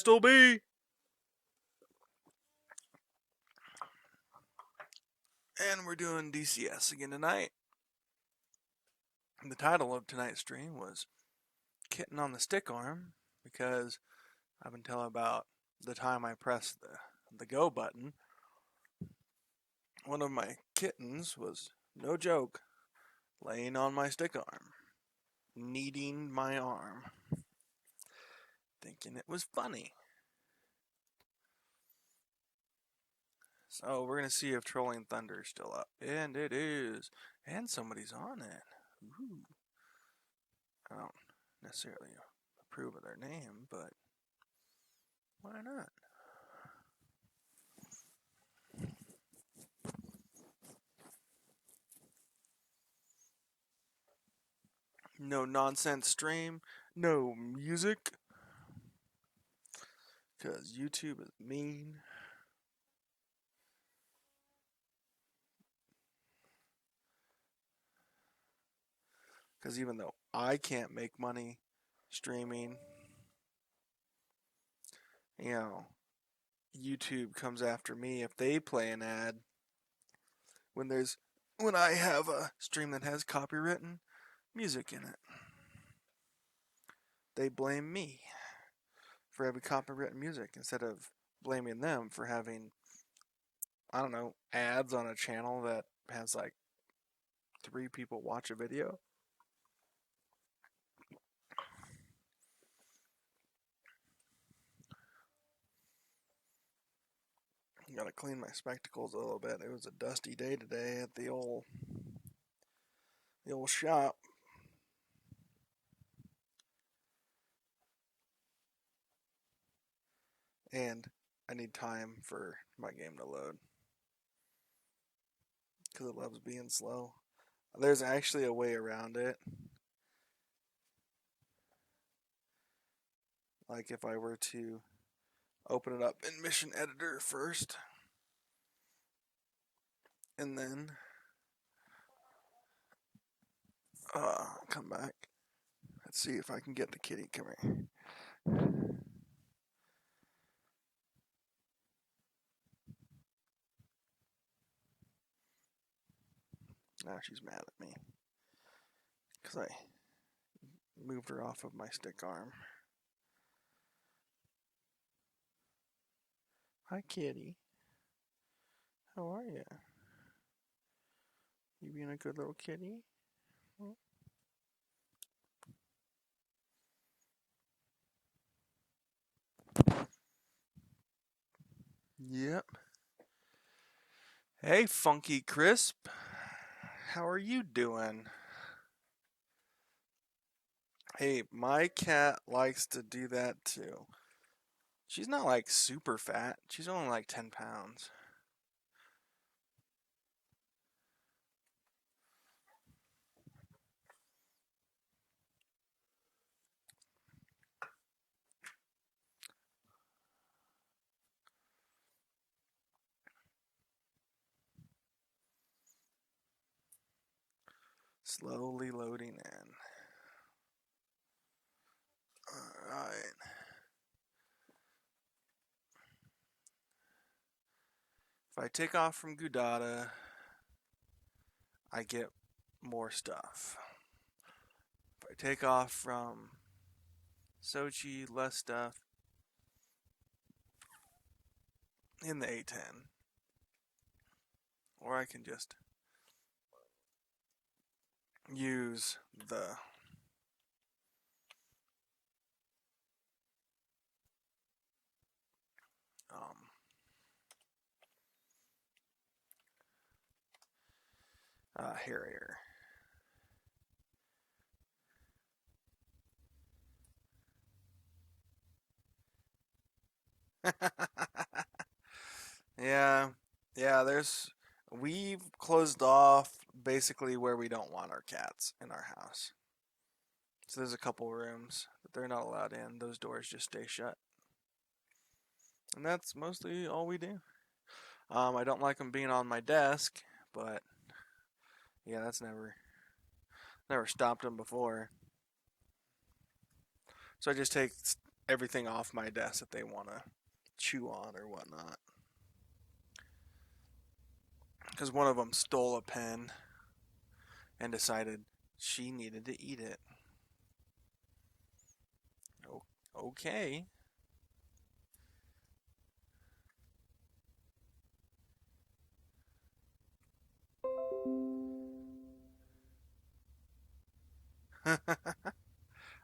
Still be. And we're doing DCS again tonight. The title of tonight's stream was Kitten on the Stick Arm because I've been telling about the time I pressed the go button. One of my kittens was, no joke, laying on my stick arm, kneading my arm, thinking it was funny. So we're going to see if Trolling Thunder is still up. And it is. And somebody's on it. Ooh. I don't necessarily approve of their name, but why not? No nonsense stream, no music, because YouTube is mean. Because even though I can't make money streaming, YouTube comes after me if they play an ad. When I have a stream that has copywritten music in it, they blame me for having copywritten music instead of blaming them for having, I don't know, ads on a channel that has like 3 people watch a video. Gotta clean my spectacles a little bit. It was a dusty day today at the old shop. And I need time for my game to load because it loves being slow. There's actually a way around it. Like if I were to open it up in Mission Editor first, and then come back. Let's see if I can get the kitty. Come here. Now she's mad at me because I moved her off of my stick arm. Hi, kitty. How are you? You being a good little kitty? Yep. Hey, Funky Crisp. How are you doing? Hey, my cat likes to do that too. She's not like super fat. She's only like 10 pounds. Slowly loading in. Alright. If I take off from Gudada, I get more stuff. If I take off from Sochi, less stuff in the A10. Or I can just use the Harrier. Yeah, we've closed off basically where we don't want our cats in our house. So there's a couple rooms that they're not allowed in. Those doors just stay shut. And that's mostly all we do. I don't like them being on my desk, but yeah, that's never stopped them before. So I just take everything off my desk that they want to chew on or whatnot. Because one of them stole a pen and decided she needed to eat it. Okay.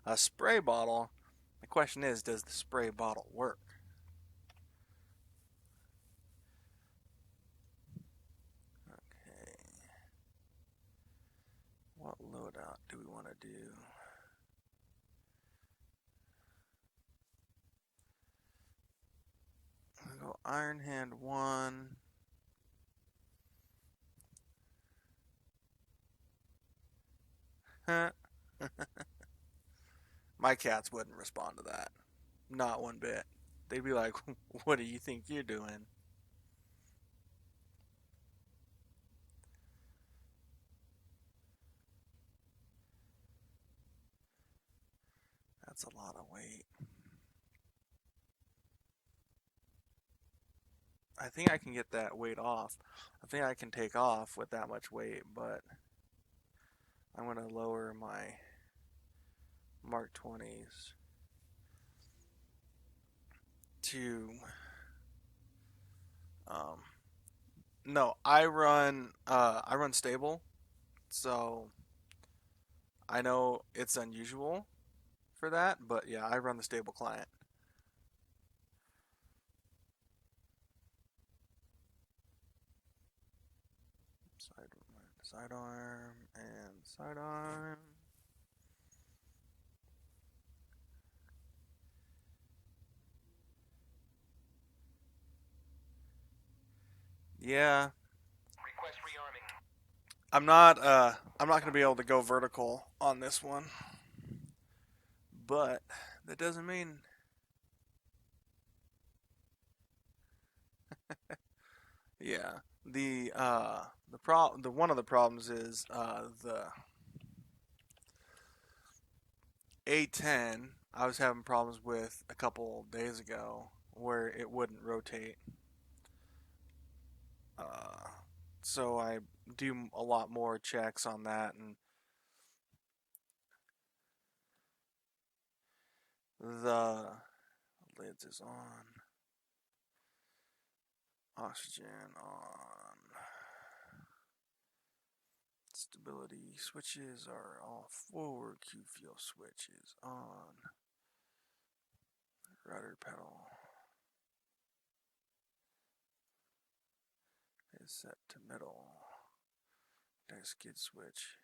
A spray bottle. The question is, does the spray bottle work? Okay. What loadout do we want to do? We'll go Iron Hand 1. My cats wouldn't respond to that. Not one bit. They'd be like, what do you think you're doing? That's a lot of weight. I think I can get that weight off. I think I can take off with that much weight, but I'm going to lower my Mark 20s to no, I run stable, so I know it's unusual for that, but yeah, I run the stable client. Sidearm and sidearm. Yeah. Request rearming. I'm not gonna be able to go vertical on this one. But that doesn't mean yeah. The one of the problems is the A10 I was having problems with a couple days ago where it wouldn't rotate. Uh, so I do a lot more checks on that, and the lids is on. Oxygen on. Stability switches are all forward. Q fuel switch is on. Rudder pedal is set to middle. Skid switch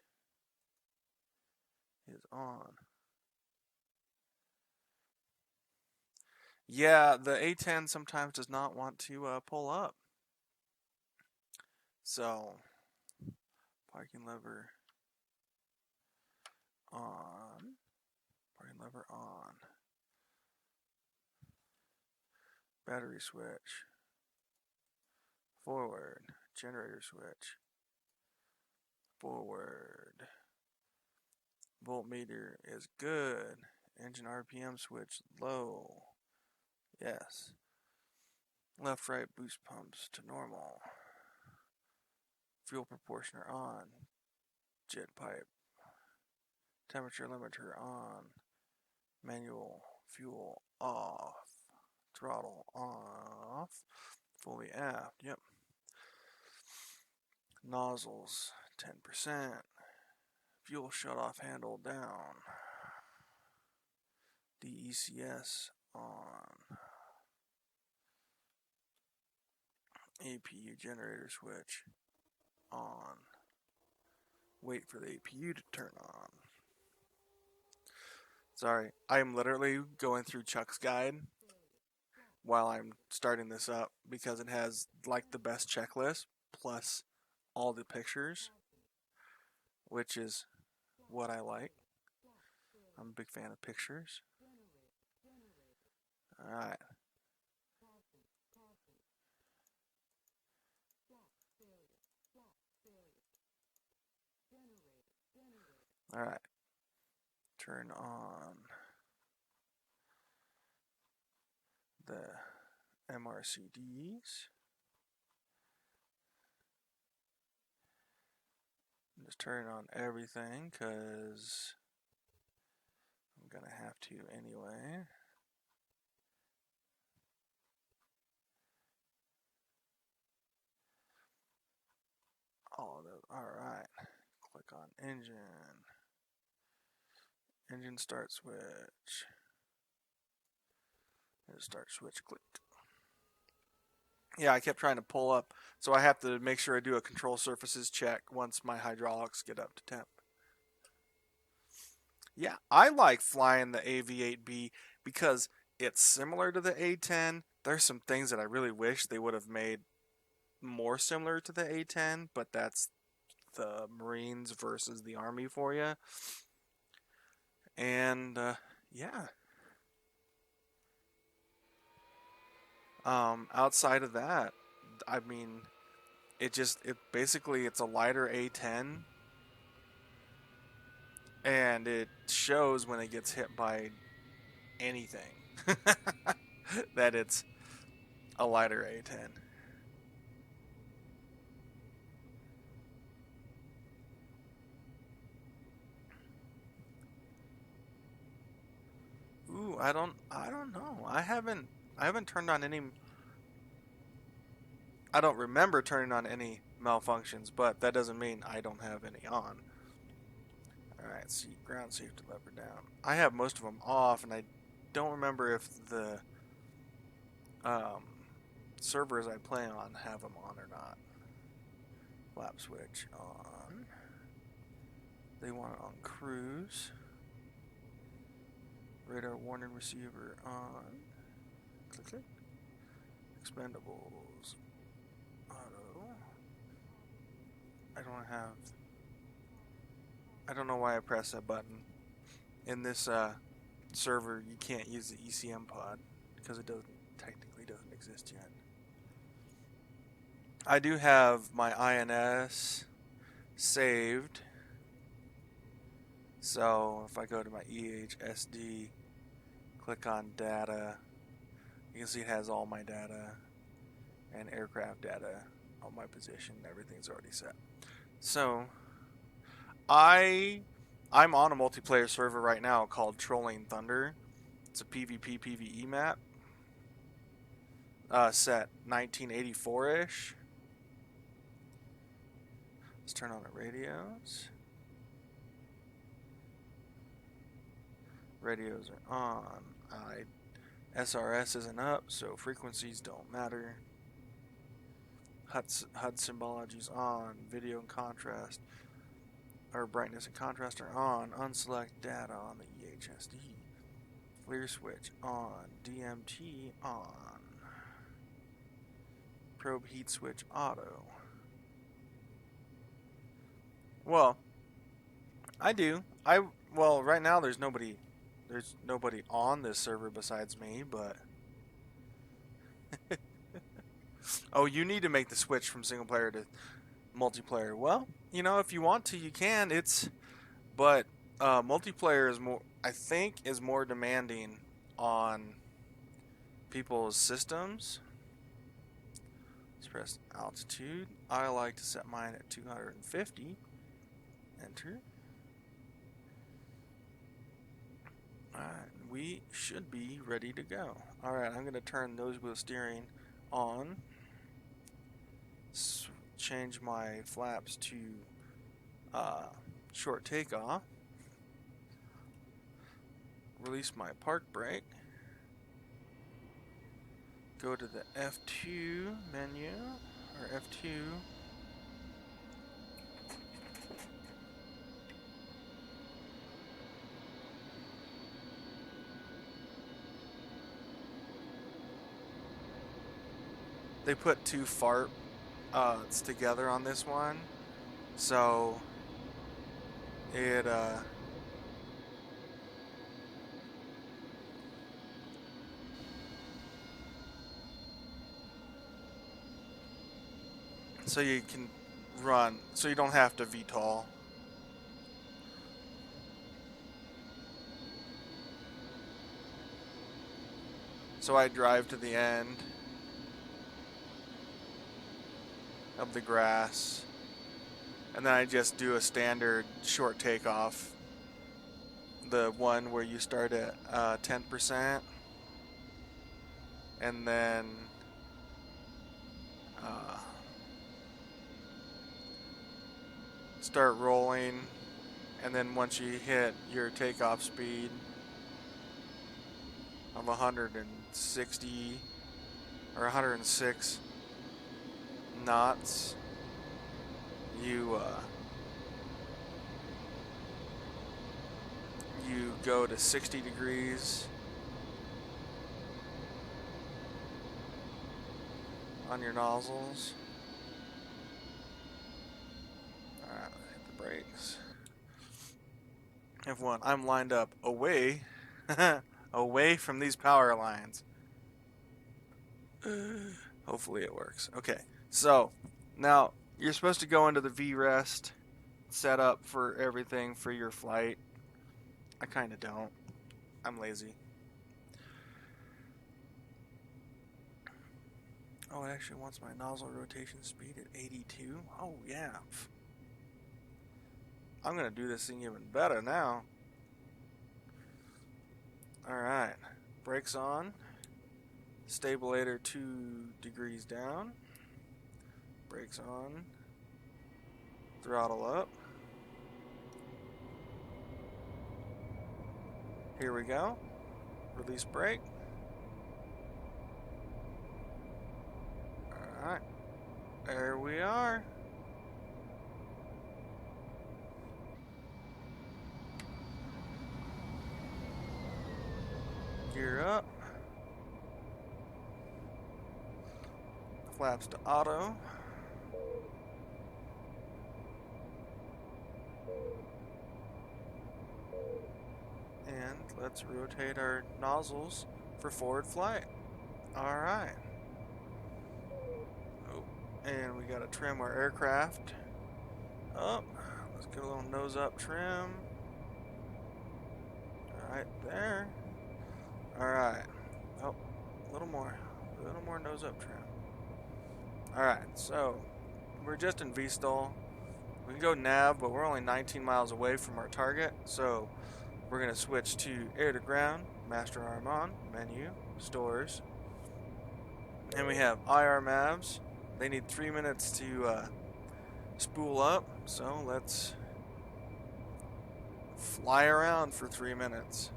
is on. Yeah, the A10 sometimes does not want to pull up. So, parking lever on. Parking lever on. Battery switch. Forward. Generator switch. Forward. Voltmeter is good. Engine RPM switch low. Yes. Left right boost pumps to normal. Fuel proportioner on. Jet pipe. Temperature limiter on. Manual fuel off. Throttle off. Fully aft. Yep. Nozzles 10%. Fuel shutoff handle down. DCS on. APU generator switch on. Wait for the APU to turn on. Sorry, I'm literally going through Chuck's guide while I'm starting this up because it has like the best checklist plus all the pictures, which is what I like. I'm a big fan of pictures. Alright. Alright. Turn on the MRCDs. Just turn on everything because I'm going to have to anyway. All of those. Alright. Click on engine. Engine start switch. And start switch click. Yeah, I kept trying to pull up, so I have to make sure I do a control surfaces check once my hydraulics get up to temp. Yeah, I like flying the AV8B because it's similar to the A10. There's some things that I really wish they would have made more similar to the A10, but that's the Marines versus the Army for you. And yeah. Outside of that, I mean, it basically it's a lighter A10, and it shows when it gets hit by anything that it's a lighter A10. Ooh, I don't know. I haven't turned on any. I don't remember turning on any malfunctions, but that doesn't mean I don't have any on. Alright, see, ground safety lever down. I have most of them off, and I don't remember if the servers I play on have them on or not. Flap switch on. They want it on cruise. Radar warning receiver on. Click, click. Expendables. Auto. I don't know why I pressed that button. In this server, you can't use the ECM pod because it technically doesn't exist yet. I do have my INS saved. So if I go to my EHSD, click on data, you can see it has all my data and aircraft data on my position. Everything's already set. So I'm on a multiplayer server right now called Trolling Thunder. It's a PvP PvE map. Set 1984-ish. Let's turn on the radios. Radios are on. SRS isn't up, so frequencies don't matter. HUD symbology's on. Video and contrast, or brightness and contrast are on. Unselect data on the EHSD. FLIR switch on. DMT on. Probe heat switch auto. Well, I do. Well, right now there's nobody on this server besides me, but oh, you need to make the switch from single player to multiplayer. Well, if you want to, you can. But multiplayer is more, I think, is more demanding on people's systems. Let's press altitude. I like to set mine at 250. Enter. Alright, we should be ready to go. Alright, I'm going to turn nose wheel steering on. Change my flaps to short takeoff. Release my park brake. Go to the F2 menu, or F2. They put two farts together on this one, so it so you can run, so you don't have to VTOL. So I drive to the end of the grass, and then I just do a standard short takeoff. The one where you start at 10%, and then uh, start rolling, and then once you hit your takeoff speed of 160 or 106 knots, you go to 60 degrees on your nozzles. Alright, hit the brakes. F1, I'm lined up away away from these power lines. Hopefully it works. Okay, so now you're supposed to go into the V-rest, set up for everything for your flight. I kind of don't. I'm lazy. Oh, it actually wants my nozzle rotation speed at 82. Oh, yeah. I'm going to do this thing even better now. Alright. Brakes on. Stabilator 2 degrees down. Brakes on. Throttle up. Here we go. Release brake. Alright. There we are. Gear up. Flaps to auto. And let's rotate our nozzles for forward flight. Alright. Oh, and we gotta trim our aircraft up. Let's get a little nose up trim. Right there. Alright. Oh, a little more. A little more nose up trim. Alright, so we're just in VSTOL. We can go nav, but we're only 19 miles away from our target, so we're going to switch to air to ground, master arm on, menu, stores. And we have IR Mavs. They need 3 minutes to spool up, so let's fly around for 3 minutes.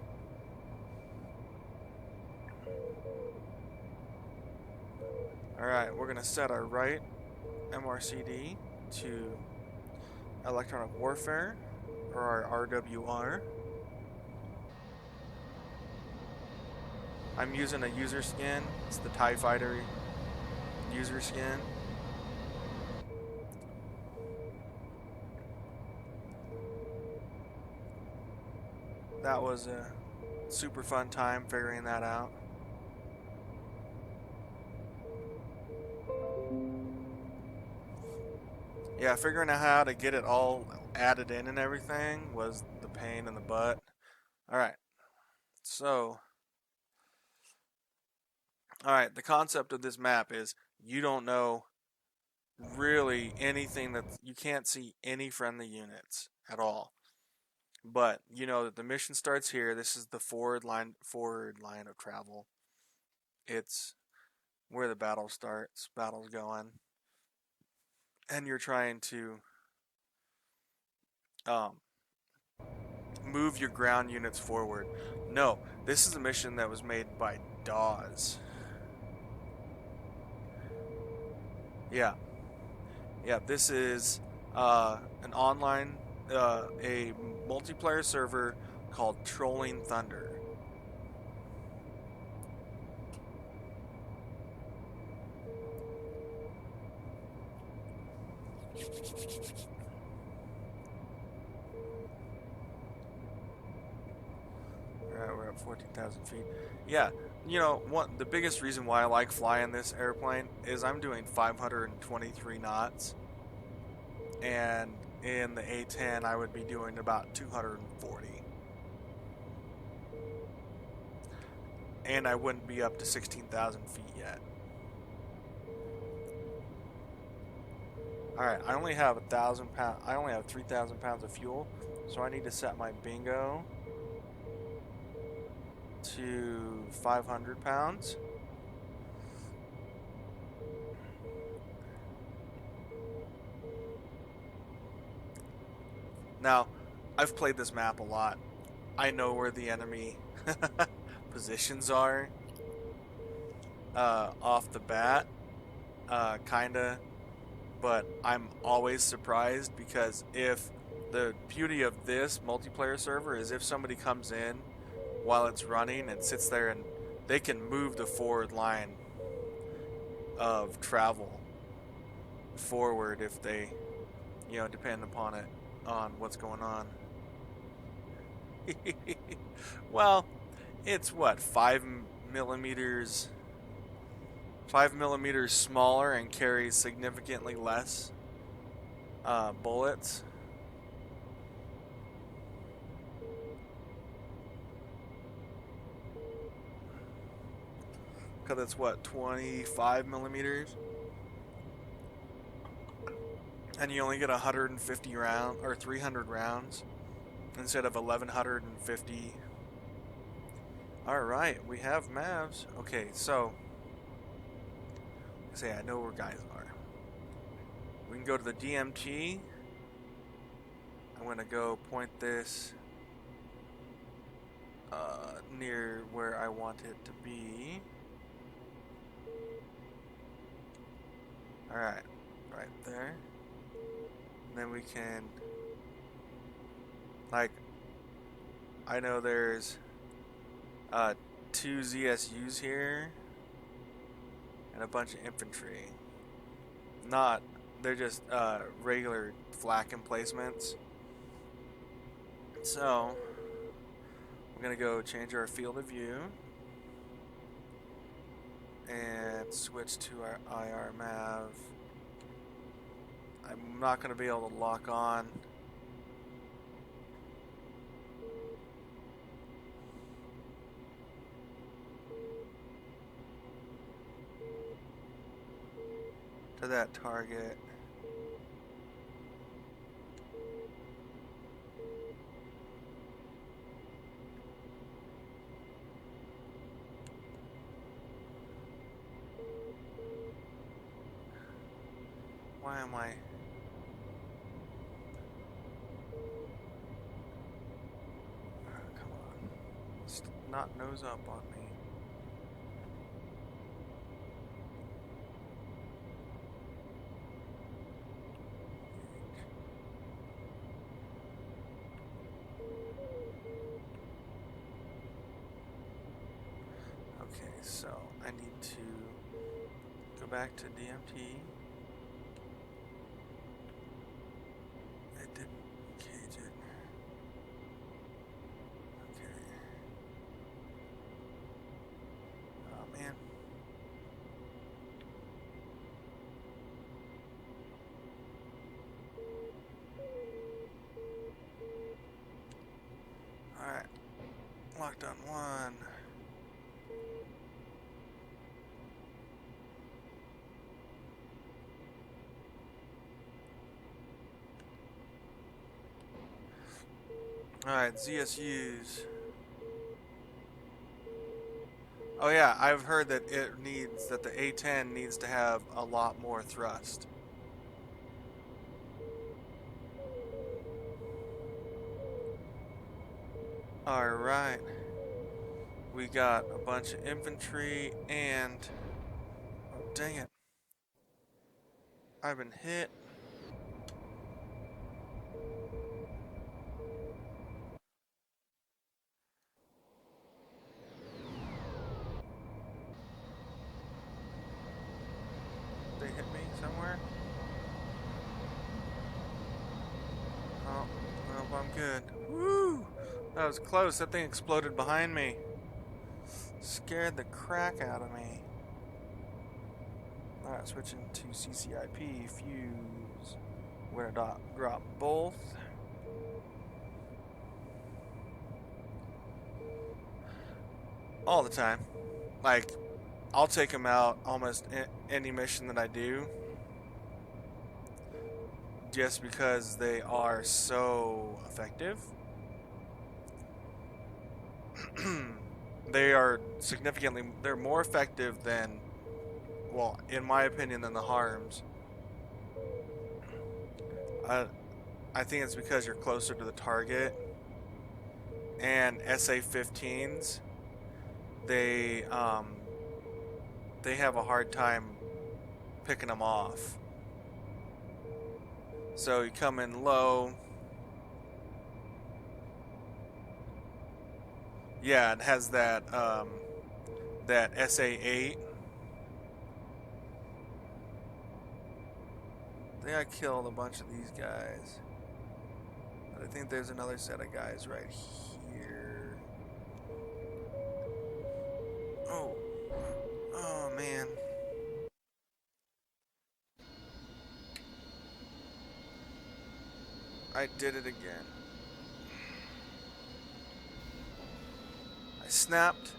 Alright, we're going to set our right MRCD to electronic warfare, or our RWR. I'm using a user skin. It's the TIE Fighter user skin. That was a super fun time figuring that out. Yeah, figuring out how to get it all added in and everything was the pain in the butt. Alright, so the concept of this map is you don't know really anything, that you can't see any friendly units at all. But you know that the mission starts here. This is the forward line of travel. It's where the battle starts, battle's going. And you're trying to move your ground units forward. No, this is a mission that was made by DAWs. Yeah, this is an online, a multiplayer server called Trolling Thunder. Alright, we're at 14,000 feet. Yeah, you know, the biggest reason why I like flying this airplane is I'm doing 523 knots. And in the A10, I would be doing about 240. and I wouldn't be up to 16,000 feet yet. All right, I only have 1,000 pounds. I only have 3,000 pounds of fuel, so I need to set my bingo to 500 pounds. Now, I've played this map a lot. I know where the enemy positions are off the bat, kinda, but I'm always surprised because if the beauty of this multiplayer server is if somebody comes in while it's running and sits there and they can move the forward line of travel forward if they, depend upon it, on what's going on. Well, it's what, 5 millimeters smaller and carries significantly less bullets. Because it's what, 25 millimeters? And you only get 150 rounds or 300 rounds instead of 1,150. Alright, we have Mavs. Okay, so say I know where guys are. We can go to the DMT. I'm going to go point this near where I want it to be. Alright, right there. And then we can, like, I know there's 2 ZSUs here and a bunch of infantry. They're just regular flak emplacements. So, we're going to go change our field of view and switch to our IR Mav. I'm not going to be able to lock on. To that target. Why am I? Come on. Let's not nose up on me. Okay, so I need to go back to DMT. It didn't cage it. Okay. Oh man. Alright. Locked on one. Alright, ZSUs. Oh yeah, I've heard that the A10 needs to have a lot more thrust. Alright. We got a bunch of infantry and... Oh, dang it. I've been hit. They hit me somewhere? Oh, nope, I'm good. Woo! That was close. That thing exploded behind me. Scared the crap out of me. Alright, switching to CCIP, fuse. We're gonna drop both. All the time. Like, I'll take them out almost any mission that I do, just because they are so effective. They're more effective than, well, in my opinion, than the harms. I, I think it's because you're closer to the target, and SA-15s, they, they have a hard time picking them off. So you come in low. Yeah, it has that SA-8. I think I killed a bunch of these guys. But I think there's another set of guys right here. Oh. Oh, man. I did it again. I snapped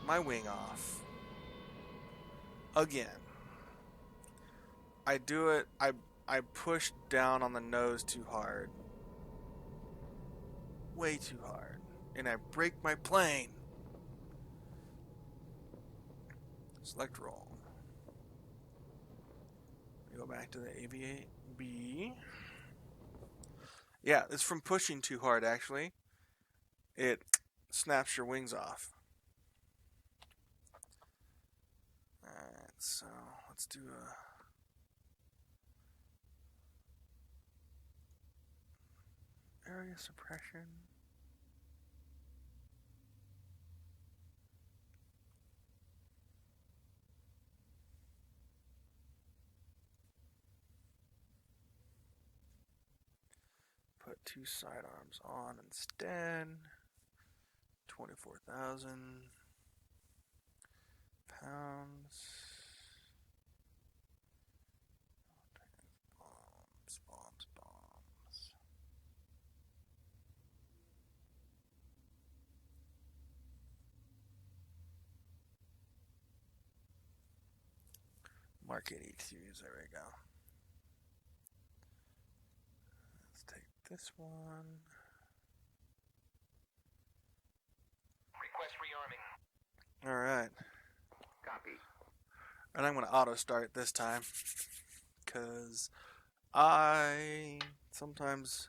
my wing off. Again. I do it. I push down on the nose too hard. Way too hard. And I break my plane. Select roll. Go back to the Aviate B. Yeah, it's from pushing too hard, actually. It snaps your wings off. Alright, so let's do a area suppression. Put 2 sidearms on instead. 24,000 pounds. Bombs. Mark 82s, there we go. Let's take this one. Request rearming. Alright. Copy. And I'm going to auto start this time, because I sometimes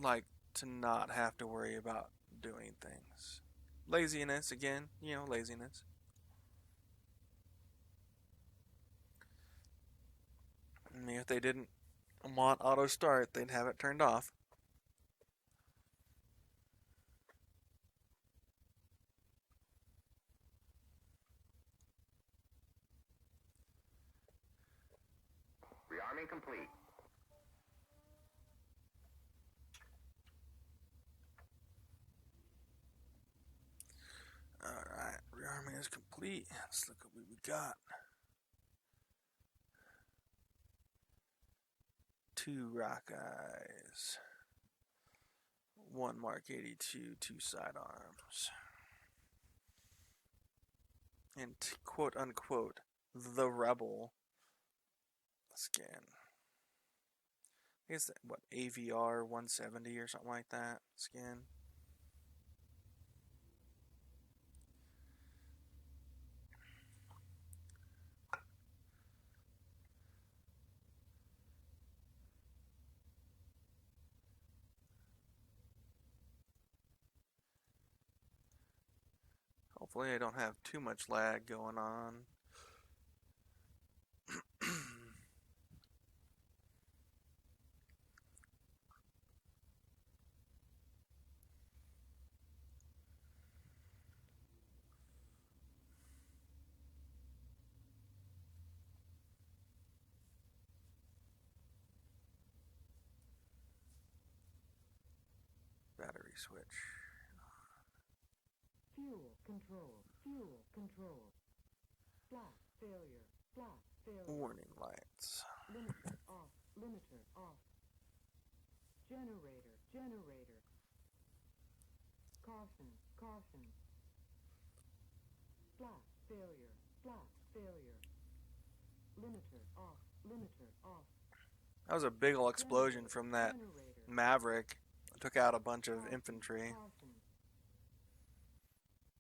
like to not have to worry about doing things. Laziness, again, laziness. I mean, if they didn't want auto start, they'd have it turned off. Rearming complete. Alright, rearming is complete. Let's look at what we got. 2 Rockeyes. 1 Mark 82, 2 sidearms. And quote unquote, the Rebel skin. I guess that, what, AVR 170 or something like that skin. Hopefully I don't have too much lag going on. Battery switch. Fuel control. Flat failure. Warning lights. Limiter off. Generator. Caution. failure. Flat failure. Limiter off. Limiter off. That was a big ol' explosion from that Generator. Maverick. Took out a bunch of Caution. infantry. Caution.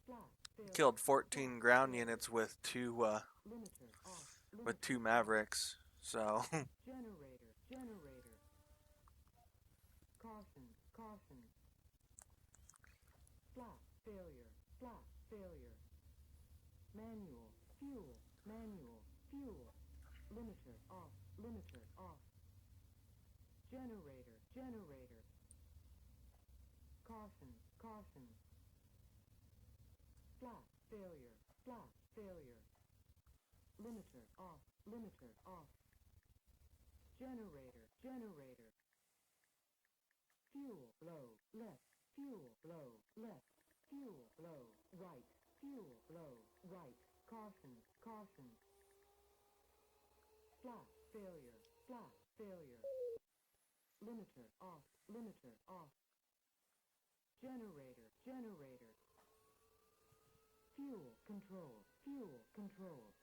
Flat failure. Killed 14 ground units with two Limiter off. with Limiter two Mavericks. So Generator. Generator. Caution. Caution. Flat failure. Flat failure. Manual. Fuel. Manual. Fuel. Limiter off. Limiter off. Generator. Generator. Caution. Caution. Flat failure. Flat failure. Limiter off. Limiter off. Generator. Generator. Fuel blow. Left. Fuel blow. Left. Fuel blow. Right. Fuel blow. Right. Caution. Caution. Flat failure. Flat failure. Limiter off. Limiter off. Generator. Generator. Fuel control. Fuel control.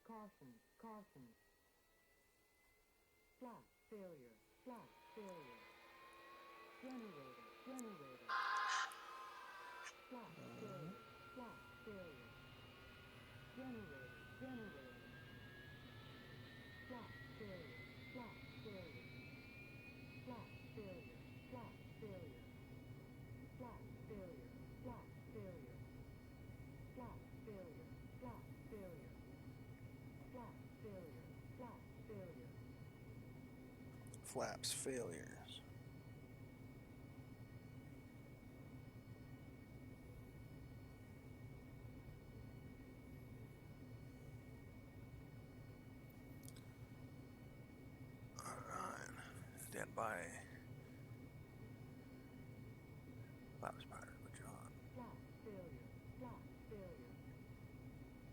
Caution. Caution. Flat failure. Flat failure. Generator. Generator. Flat failure. Flat failure. Generator. Generator. Flat failure. Flat failure. Flat failure. Flat failure. Flat failure. Flat failure. Flat failure. Flat failure. Flat failure. Flat failure. flaps failures. Alright. Stand by. Flaps pilot, John. Flat failure. Flat failure.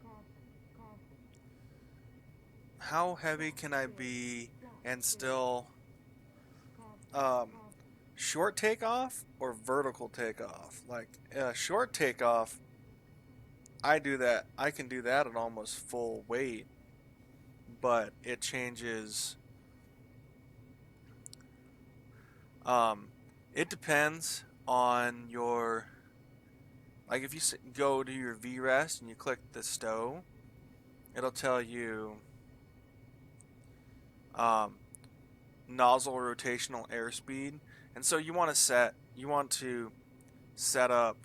Caution. Caution. How heavy can I be and still Caution. short takeoff or vertical takeoff? Like short takeoff, I do that. I can do that at almost full weight, but it changes. It depends on your. Like if you go to your VREST and you click the stow, it'll tell you nozzle rotational airspeed, and so you want to set up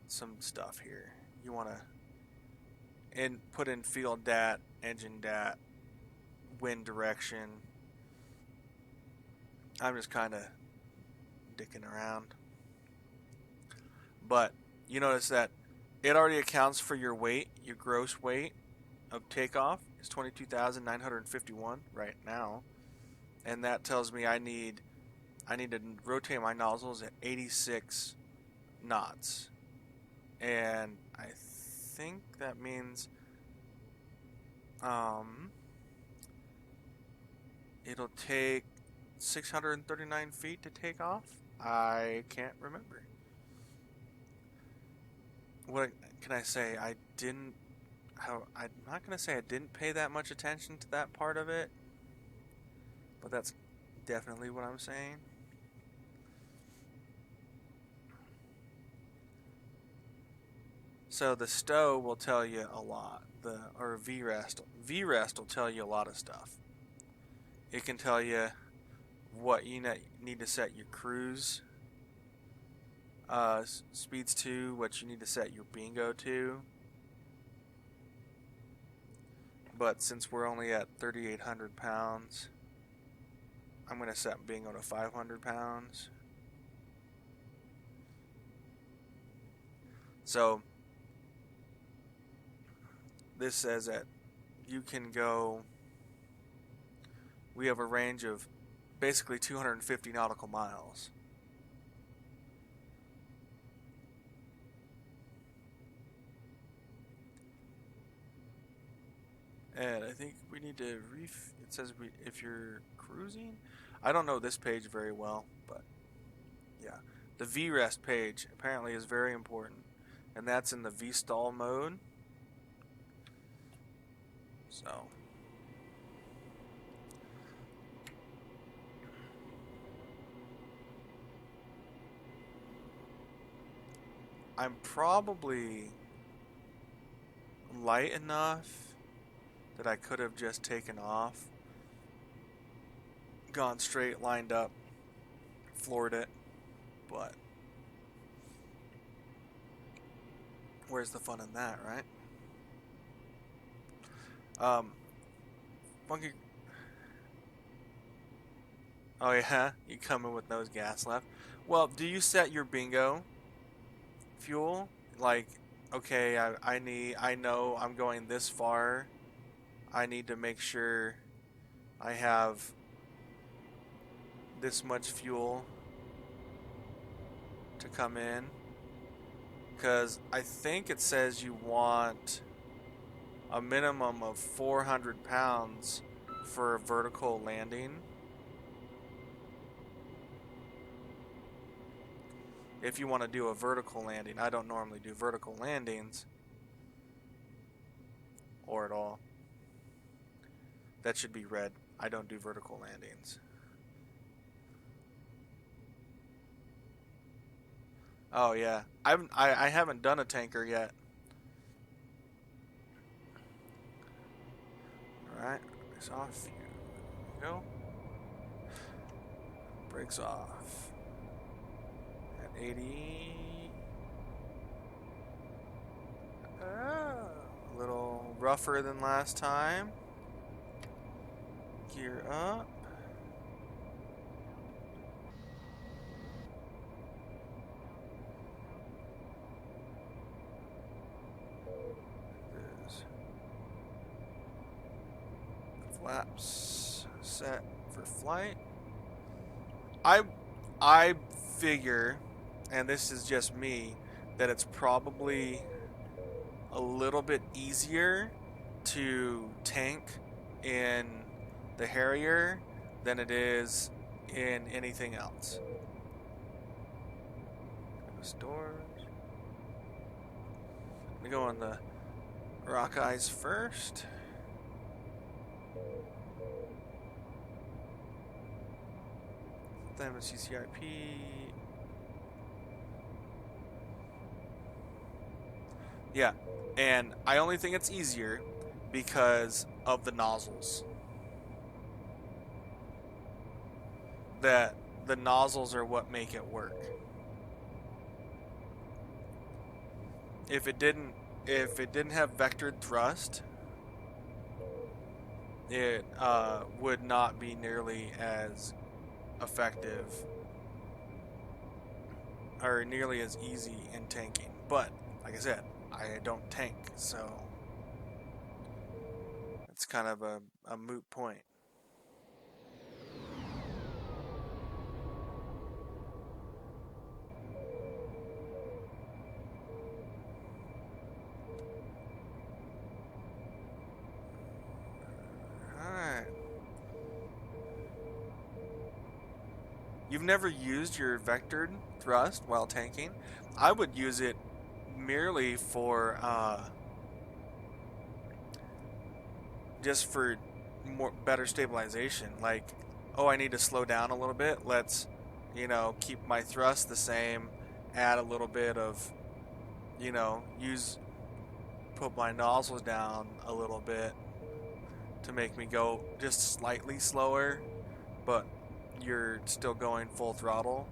some stuff here. You want to put in field dat, engine dat, wind direction. I'm just kind of dicking around, but you notice that it already accounts for your weight. Your gross weight of takeoff is 22,951 right now, and that tells me I need to rotate my nozzles at 86 knots, and I think that means it'll take 639 feet to take off. I can't remember. What can I say? I'm not going to say I didn't pay that much attention to that part of it, but that's definitely what I'm saying. So the stow will tell you a lot. Or VREST will tell you a lot of stuff. It can tell you what you need to set your cruise speeds to, what you need to set your bingo to. But since we're only at 3,800 pounds, I'm going to set bingo to 500 pounds. So this says that you can go, we have a range of basically 250 nautical miles. And I think we need to it says if you're cruising, I don't know this page very well, but yeah, the VREST page apparently is very important. and that's in the V-stall mode. So I'm probably light enough that I could have just taken off, gone straight, lined up, floored it, but where's the fun in that, right? Funky. Oh yeah, you come in with no gas left. Well, do you set your bingo fuel? Like, okay, I know I'm going this far. I need to make sure I have this much fuel to come in. Because I think it says you want a minimum of 400 pounds for a vertical landing. If you want to do a vertical landing. I don't normally do vertical landings. Or at all. That should be red. I don't do vertical landings. Oh yeah. I haven't done a tanker yet. Alright, brakes off. Here we go. Brakes off. At 80. A little rougher than last time. Gear up. Flaps set for flight. I figure, and this is just me, that it's probably a little bit easier to tank in the Harrier than it is in anything else. Stores. We go on the rock eyes first. Then CCIP. Yeah, and I only think it's easier because of the nozzles. That the nozzles are what make it work. If it didn't have vectored thrust, it would not be nearly as effective or nearly as easy in tanking. But like I said, I don't tank, so it's kind of a moot point. Alright. You've never used your vectored thrust while tanking? I would use it merely for just for better stabilization. Like, oh, I need to slow down a little bit. Let's, keep my thrust the same. Add a little bit of, put my nozzles down a little bit to make me go just slightly slower, but you're still going full throttle.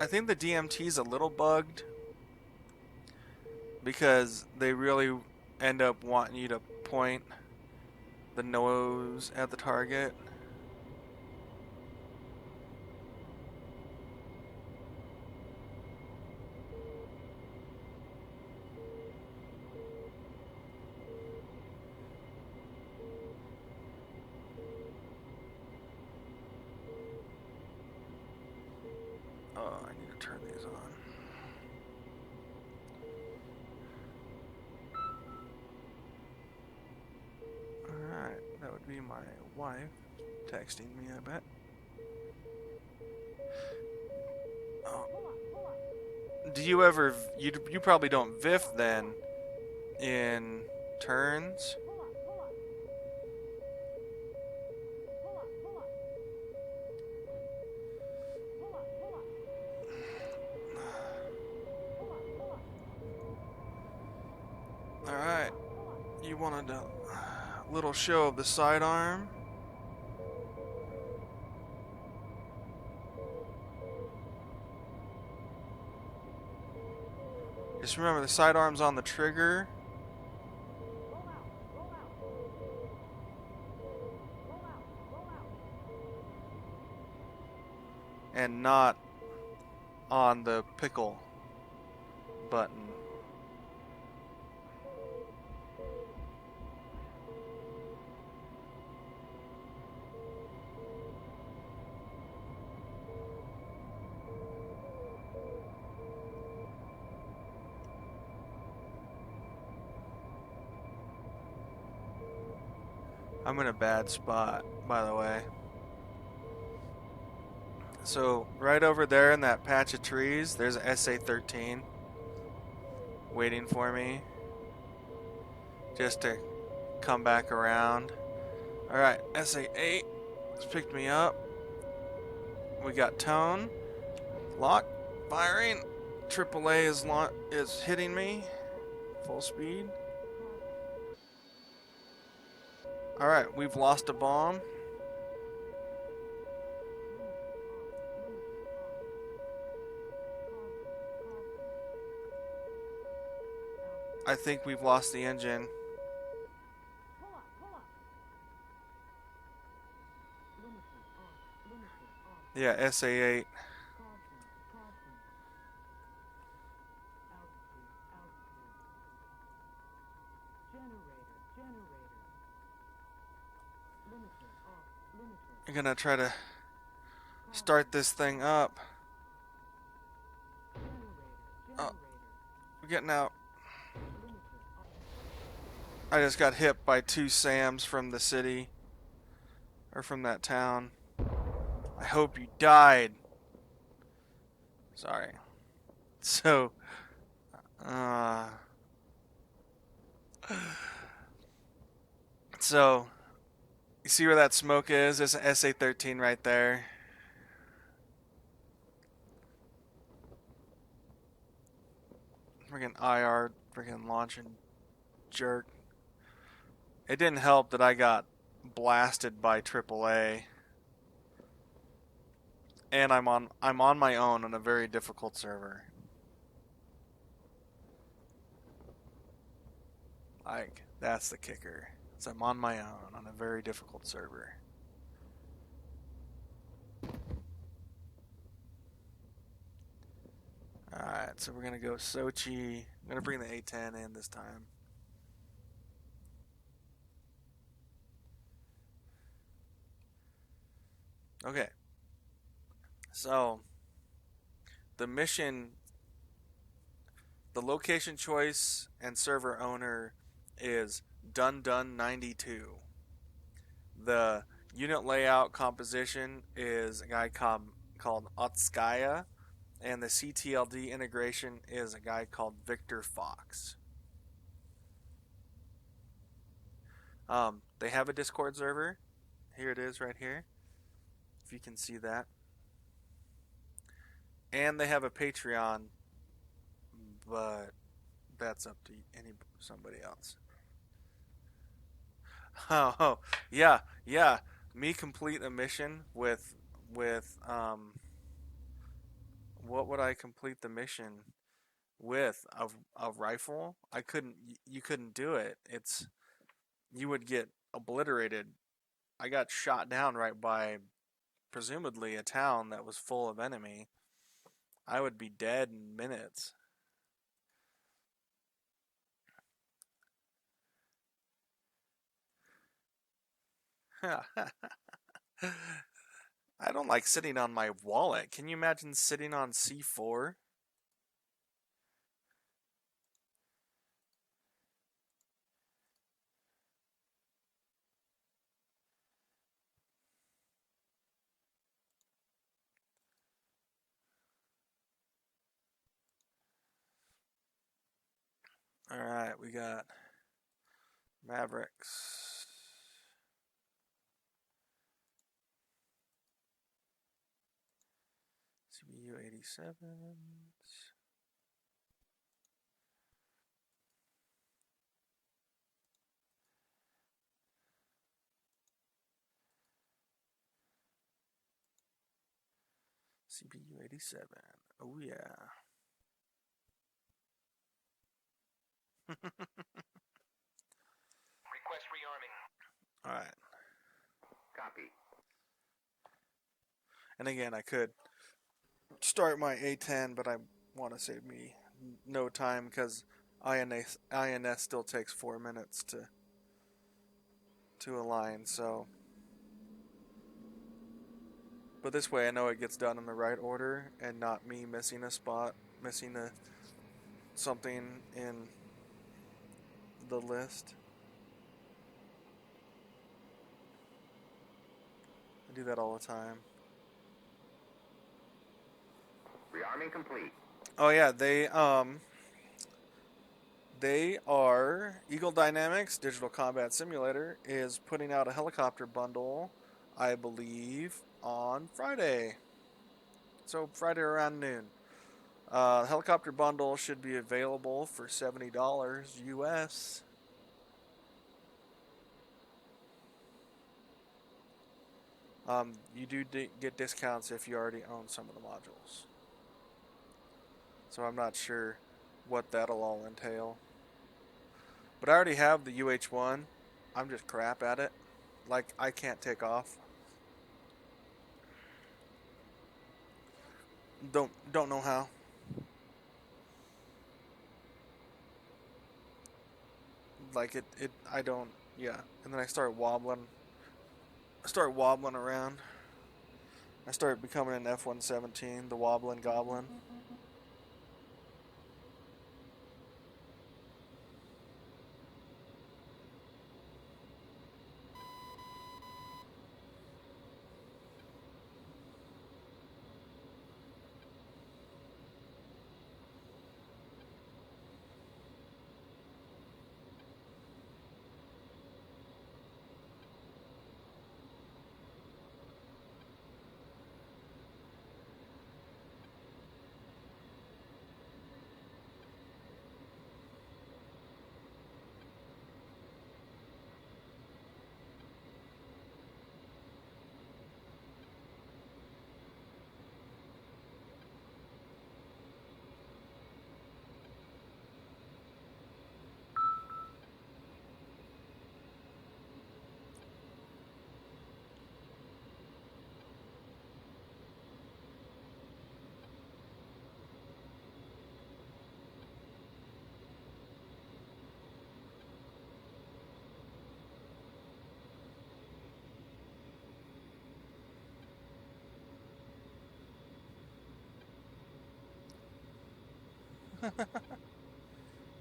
I think the DMT is a little bugged because they really end up wanting you to point the nose at the target. be my wife texting me, I bet. Oh. Do you ever... You probably don't VIF then in turns? Alright. You wanted a little show of the sidearm? Just remember the sidearm's on the trigger. And not on the pickle button. I'm in a bad spot, by the way. So, right over there in that patch of trees, there's an SA-13 waiting for me. Just to come back around. Alright, SA-8 has picked me up. We got tone. Lock. Firing. AAA is hitting me. Full speed. Alright, we've lost a bomb. I think we've lost the engine. Yeah, SA-8. I'm gonna try to start this thing up. Oh, we're getting out. I just got hit by 2 SAMs from the city. Or from that town. I hope you died. Sorry. So, so, you see where that smoke is? There's an SA-13 right there. Freaking IR, freaking launching jerk. It didn't help that I got blasted by AAA. And I'm on my own on a very difficult server. Like, that's the kicker. So I'm on my own on a very difficult server. Alright, so we're gonna go Sochi. I'm gonna bring the A10 in this time. Okay. So, the mission, the location choice and server owner is Dun92. The unit layout composition is a guy called Otskaya, and the CTLD integration is a guy called Victor Fox. They have a Discord server. Here it is right here, if you can see that. And they have a Patreon, but that's up to somebody else. Oh, yeah. Me complete a mission with what would I complete the mission with? A rifle? You couldn't do it. You would get obliterated. I got shot down right by presumably a town that was full of enemy. I would be dead in minutes. I don't like sitting on my wallet. Can you imagine sitting on C4? All right, we got Mavericks. CBU 87s. CBU 87. Oh yeah. Request rearming. All right. Copy. And again, I could start my A10, but I want to save me no time because INS still takes 4 minutes to align. So, but this way I know it gets done in the right order and not me missing a spot, missing something in the list. I do that all the time. Rearming complete. Oh yeah, they are Eagle Dynamics Digital Combat Simulator is putting out a helicopter bundle, I believe, on Friday. So Friday around noon. Helicopter bundle should be available for $70 US. You do get discounts if you already own some of the modules. So I'm not sure what that'll all entail. But I already have the UH-1. I'm just crap at it. Like, I can't take off. Don't know how. Like it I don't, yeah. And then I start wobbling around. I start becoming an F-117, the wobbling goblin.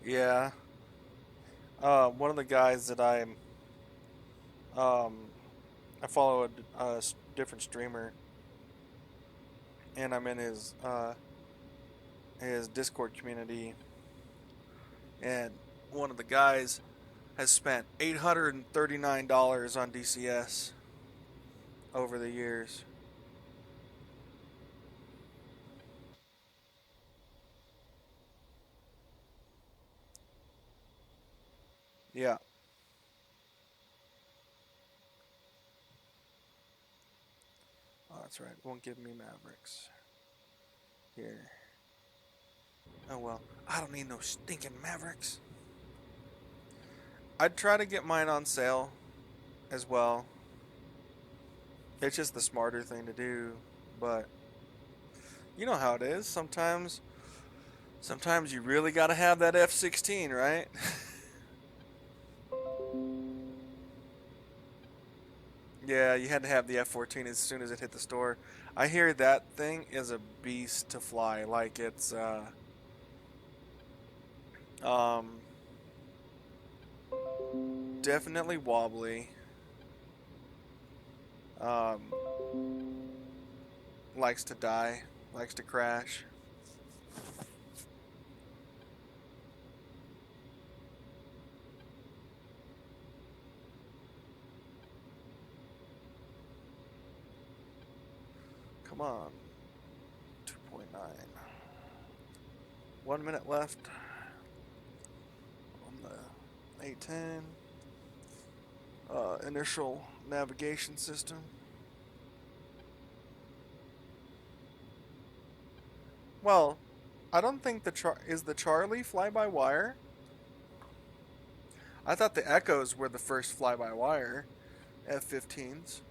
Yeah. One of the guys that um, I follow a different streamer, and I'm in his Discord community, and one of the guys has spent $839 on DCS over the years. Yeah. Oh, that's right. Won't give me Mavericks. Here. Oh well. I don't need no stinking Mavericks. I'd try to get mine on sale as well. It's just the smarter thing to do, but you know how it is. Sometimes you really got to have that F-16, right? Yeah, you had to have the F-14 as soon as it hit the store. I hear that thing is a beast to fly. Like it's um definitely wobbly. Um likes to die, likes to crash. Come on. 2.9. 1 minute left on the A10. Initial navigation system. Well, I don't think is the Charlie fly-by-wire. I thought the Echoes were the first fly-by-wire F-15s.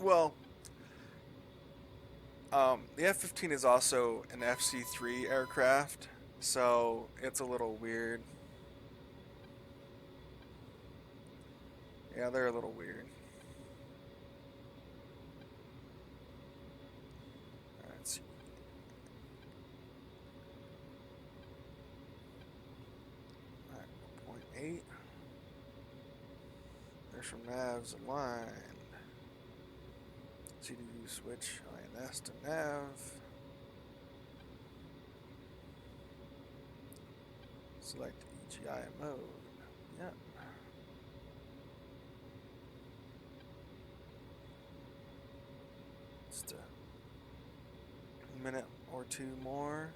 Well, the F-15 is also an FC-3 aircraft, so it's a little weird. Yeah, they're a little weird. Alright, let's see. Alright, 1.8. There's from navs and line. CDU switch INS to nav. Select EGI mode. Yep. Just a minute or two more.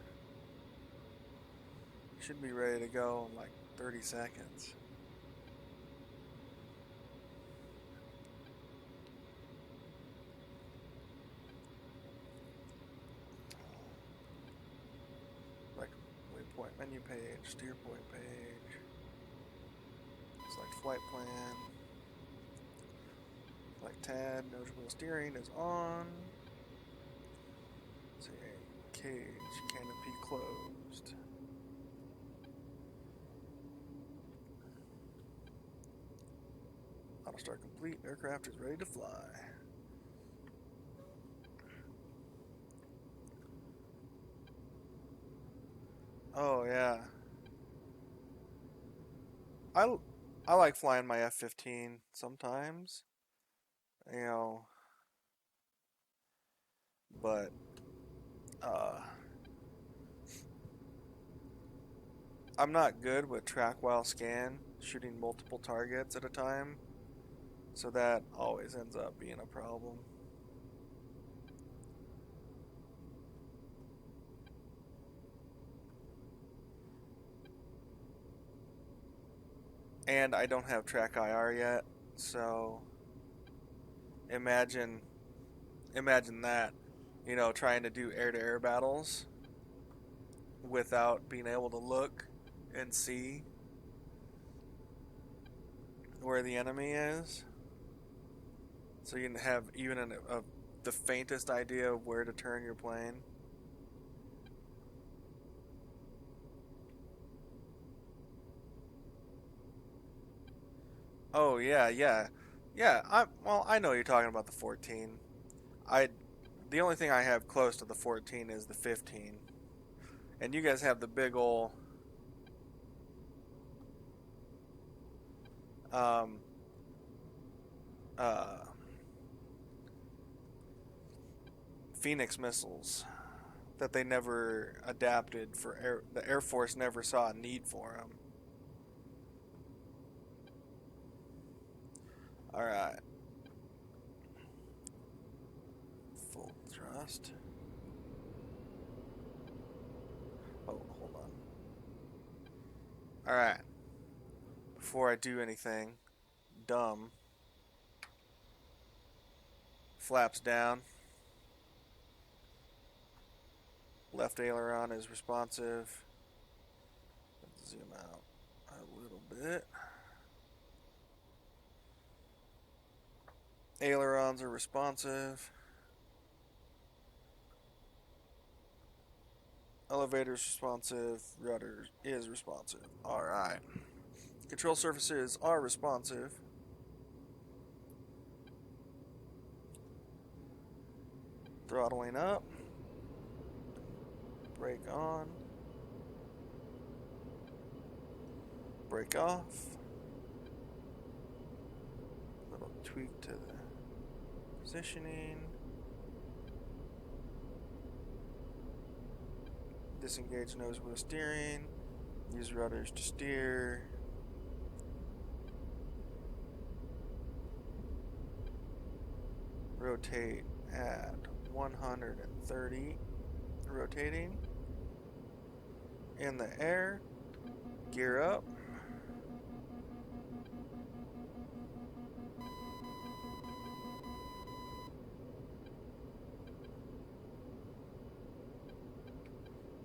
Should be ready to go in like 30 seconds. Like waypoint menu page, steer point page. Select flight plan. Like TAD, notable steering is on. Say cage canopy closed. Auto start complete. Aircraft is ready to fly. Oh yeah. I like flying my F-15 sometimes. You know, but I'm not good with track while scan, shooting multiple targets at a time, so that always ends up being a problem. And I don't have track IR yet, so imagine that, you know, trying to do air-to-air battles without being able to look and see where the enemy is, so you can have even the faintest idea of where to turn your plane. Oh yeah, yeah, yeah. I know you're talking about the 14. The only thing I have close to the 14 is the 15, and you guys have the big ol' um, Phoenix missiles that they never adapted for the Air Force never saw a need for them. All right. Full thrust. Oh, hold on. All right. Before I do anything dumb, flaps down. Left aileron is responsive. Let's zoom out a little bit. Ailerons are responsive. Elevator's responsive. Rudder is responsive. Alright. Control surfaces are responsive. Throttling up. Brake on. Brake off. Little tweak to the positioning. Disengage nose wheel steering. Use rudders to steer. rotate at 130, rotating in the air, gear up.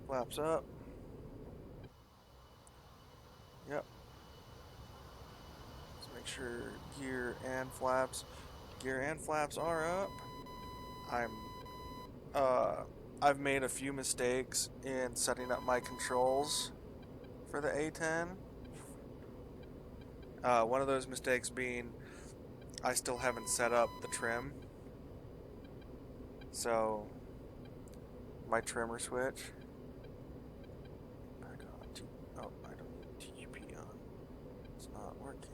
Flaps up. Yep. Let's make sure gear and flaps are up. I've made a few mistakes in setting up my controls for the A10. One of those mistakes being I still haven't set up the trim. So my trimmer switch. Back on. Oh, I don't need TUP on. It's not working.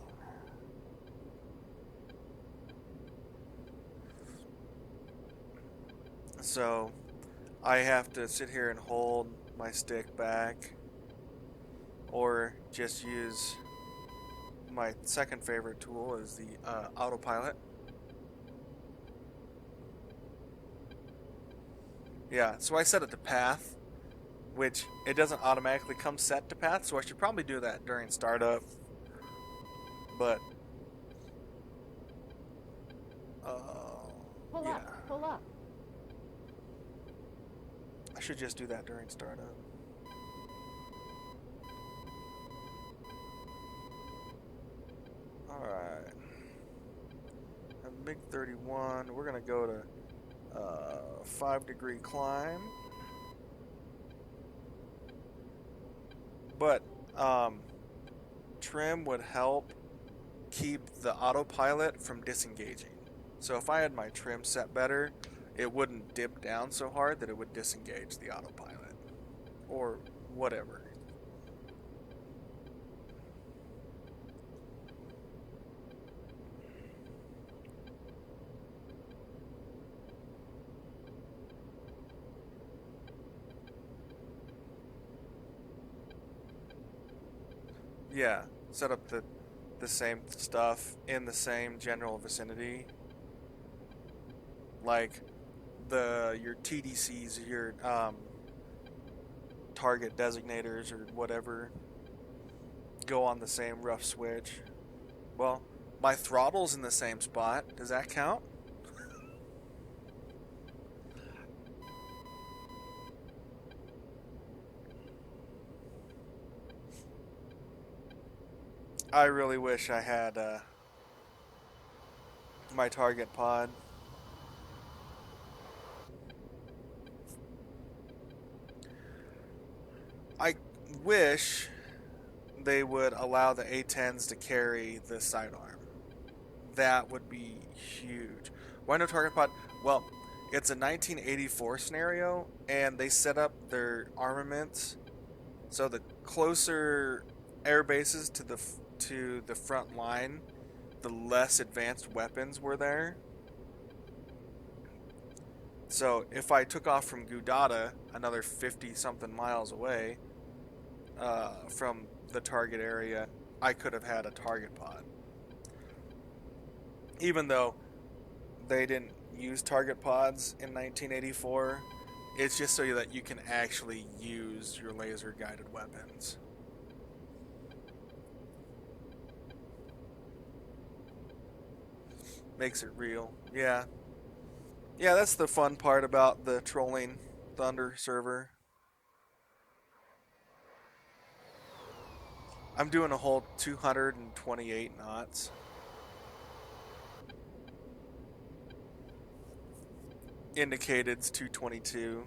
So I have to sit here and hold my stick back, or just use my second favorite tool is the autopilot. Yeah, so I set it to path, which it doesn't automatically come set to path, so I should probably do that during startup. But Pull yeah, up, pull up. I should just do that during startup. Alright. MiG 31, we're gonna go to 5-degree climb. But trim would help keep the autopilot from disengaging. So if I had my trim set better, it wouldn't dip down so hard that it would disengage the autopilot. Or whatever. Yeah, set up the same stuff in the same general vicinity. Like your TDCs, your target designators or whatever go on the same rough switch. Well, my throttle's in the same spot. Does that count? I really wish I had my target pod. I wish they would allow the A10s to carry the sidearm. That would be huge. Why no target pod? Well, it's a 1984 scenario, and they set up their armaments so the closer air bases to the front line, the less advanced weapons were there. So if I took off from Gudada, another 50-something miles away from the target area, I could have had a target pod. Even though they didn't use target pods in 1984, it's just so that you can actually use your laser-guided weapons. Makes it real. Yeah. Yeah, that's the fun part about the trolling Thunder server. I'm doing a whole 228 knots. Indicated's 222.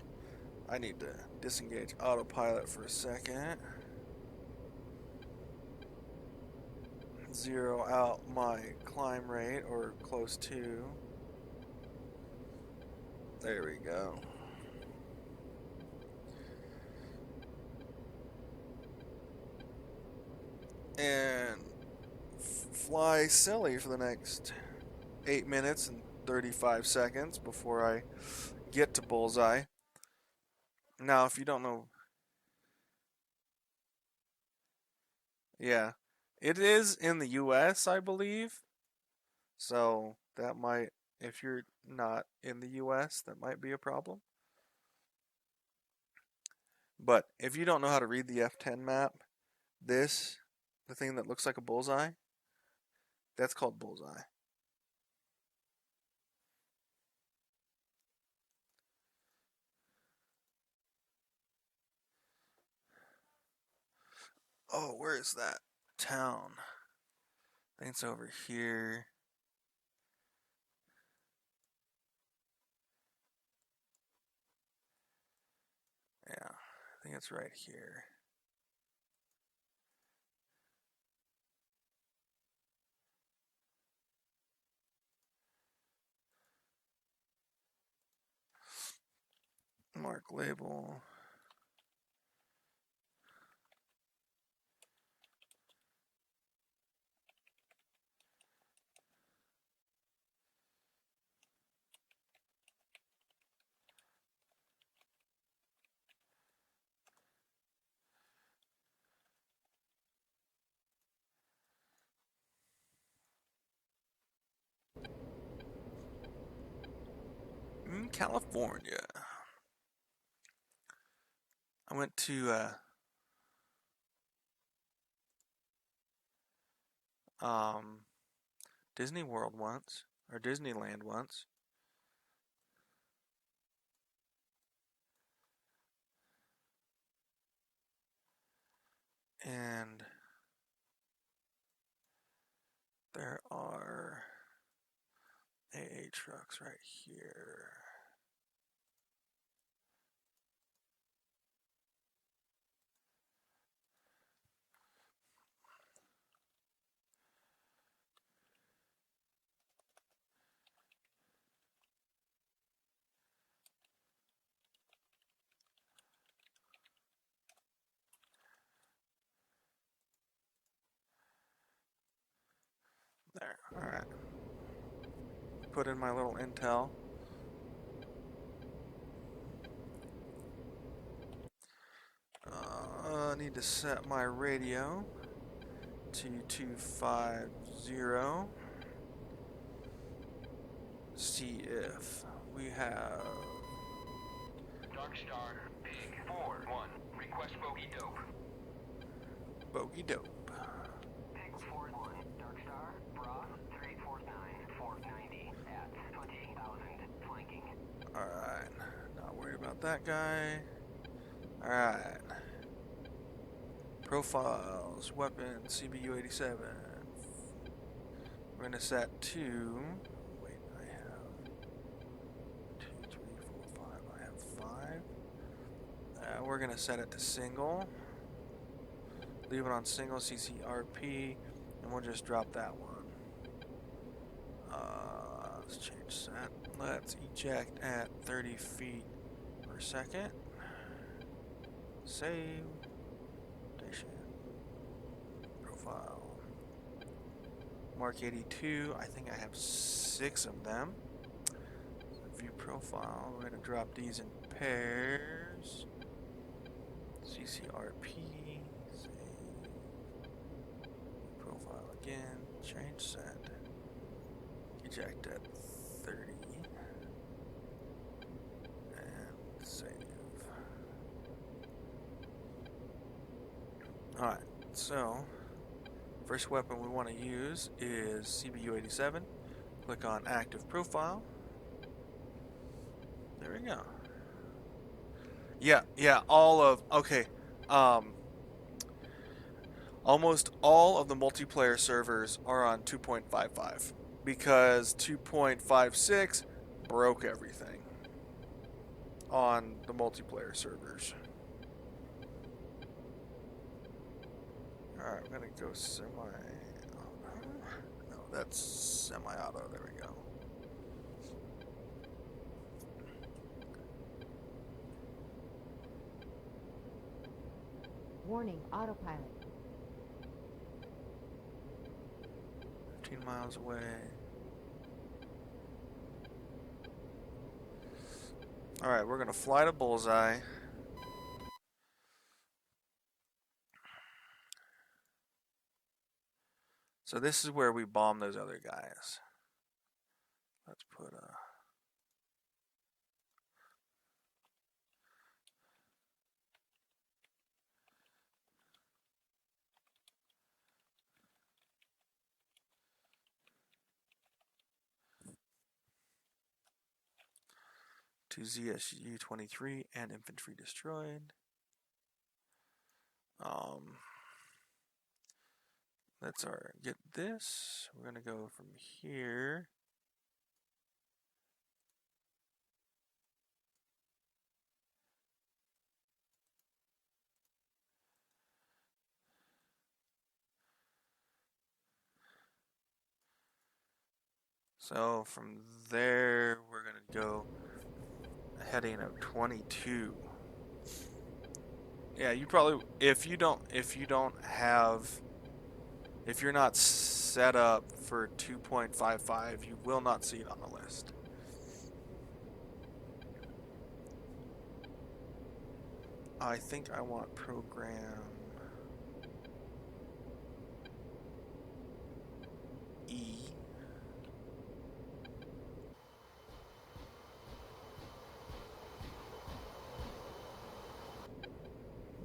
I need to disengage autopilot for a second. Zero out my climb rate, or close to. There we go. And fly silly for the next 8 minutes and 35 seconds before I get to bullseye. Now, if you don't know, yeah, it is in the US, I believe. So that might if you're not in the US, that might be a problem. But if you don't know how to read the F10 map, the thing that looks like a bullseye, that's called bullseye. Oh, where is that town? I think it's over here. Yeah, I think it's right here. Mark label. In California. I went to Disney World once, or Disneyland once. And there are AA trucks right here. There, alright. Put in my little intel. I need to set my radio to 250. See if we have Dark Star, Big 4-1. Request bogey dope. bogey dope. Big 4-1. Dark Star, Bra, 3849, 490 at 20,000 flanking. Alright, not worried about that guy. Alright. Profiles, weapons, CBU-87. We're gonna set to... Wait, I have 2, 3, 4, 5. I have 5. We're gonna set it to single. Leave it on single CCRP, and we'll just drop that one. Let's change set. Let's eject at 30 feet per second. Save. Station. Profile. Mark 82. I think I have 6 of them. So view profile. We're going to drop these in pairs. CCRP. Save. Profile again. Change set. Eject at 30. And save. Alright, so first weapon we want to use is CBU-87. Click on active profile. There we go. Yeah, almost all of the multiplayer servers are on 2.55 because 2.56 broke everything on the multiplayer servers. Alright, I'm gonna go semi... Oh, no, that's semi-auto. There we go. Warning, autopilot. 15 miles away. Alright, we're gonna fly to Bullseye. So this is where we bomb those other guys. Let's put a... to ZSU 23 and infantry destroyed. Let's get this. We're gonna go from here. So from there, we're gonna go heading of 22. Yeah, you probably if you don't have if you're not set up for 2.55, you will not see it on the list. I think I want program E.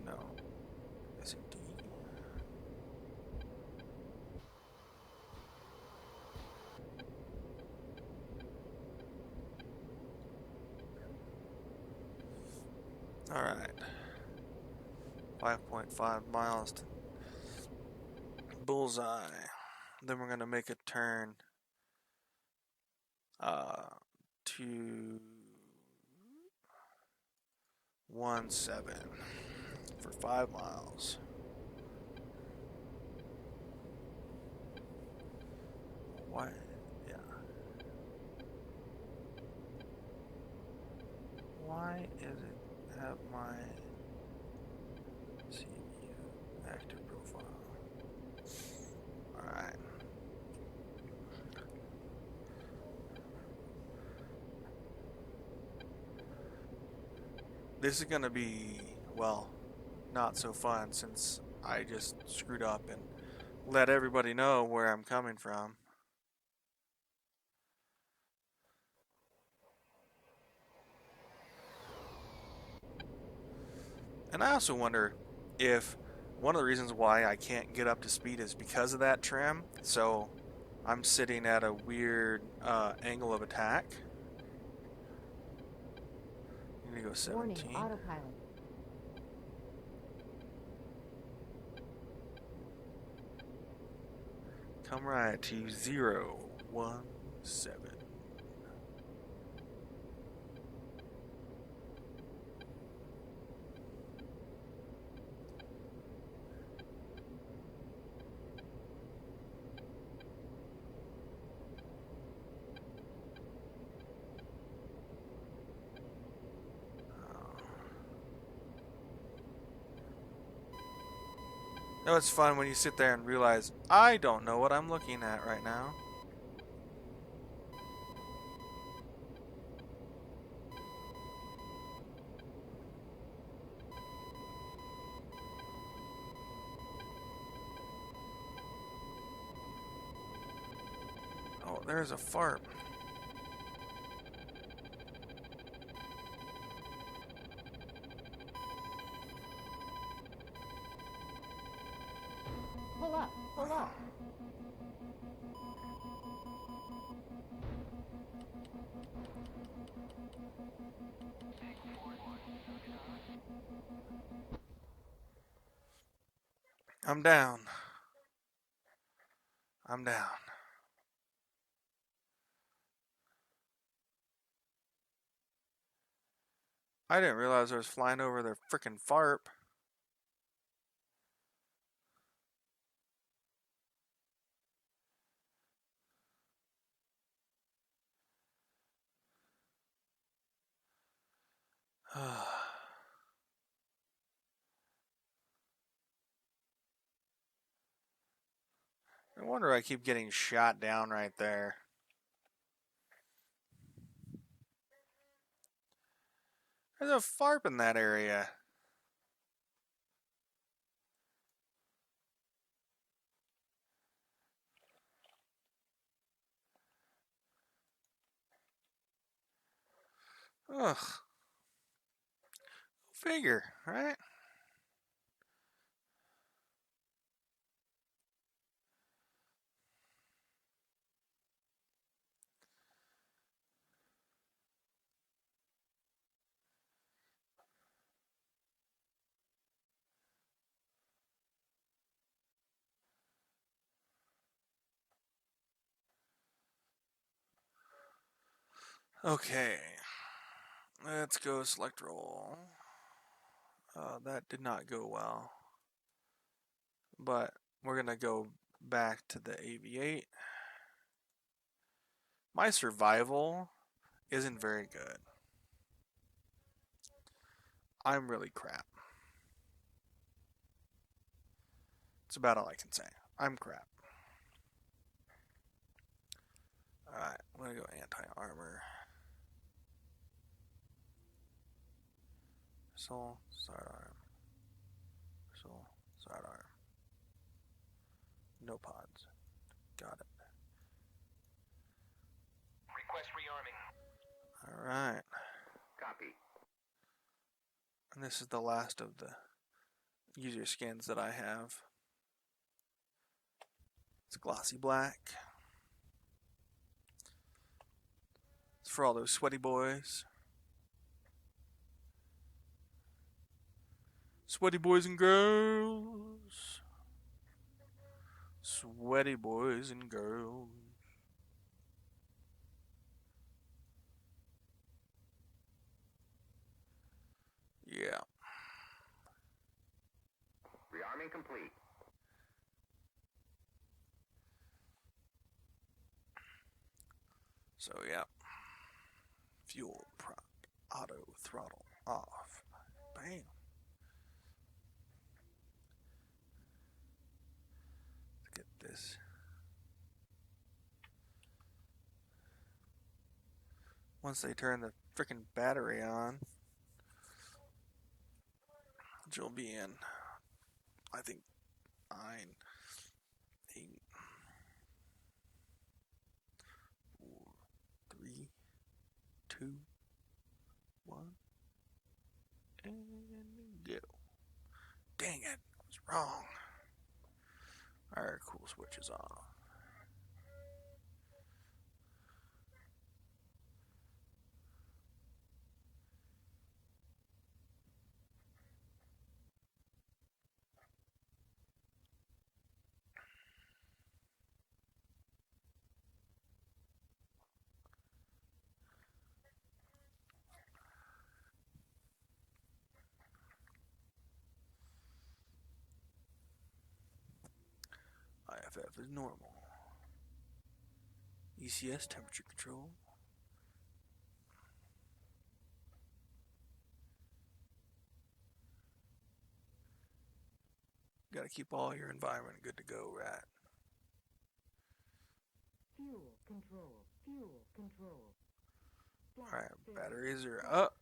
No. Is it D? Alright. 5.5 miles to bullseye. Then we're gonna make a turn to 17 for 5 miles. Why? Yeah. Why is it have my CPU active profile? Alright. This is gonna be, well, not so fun since I just screwed up and let everybody know where I'm coming from. And I also wonder if one of the reasons why I can't get up to speed is because of that trim. So I'm sitting at a weird angle of attack. I'm gonna go 17. Warning, autopilot. Come right to 017. No, it's fun when you sit there and realize I don't know what I'm looking at right now. Oh, there's a fart. Pull up, pull up. I'm down. I'm down. I didn't realize I was flying over their frickin' FARP. No wonder I keep getting shot down right there. There's a FARP in that area. Ugh. Figure, right? Okay. Let's go select roll. That did not go well. But we're going to go back to the AV8. My survival isn't very good. I'm really crap. That's about all I can say. I'm crap. Alright, I'm going to go anti-armor. Soul, sidearm. Soul, sidearm. No pods. Got it. Request rearming. Alright. Copy. And this is the last of the user skins that I have. It's glossy black. It's for all those sweaty boys. Sweaty boys and girls. Sweaty boys and girls. Yeah. Rearming complete. So, yeah. Fuel prop. Auto throttle off. Bam. Let's get this. Once they turn the freaking battery on, which will be in, I think, 9, 8, 4, 3, 2, 1, and go. Dang it, I was wrong. Alright, cool, switch is off. IFF is normal. DCS temperature control. Gotta keep all your environment good to go, right? Fuel control. Fuel control. Alright, batteries are up.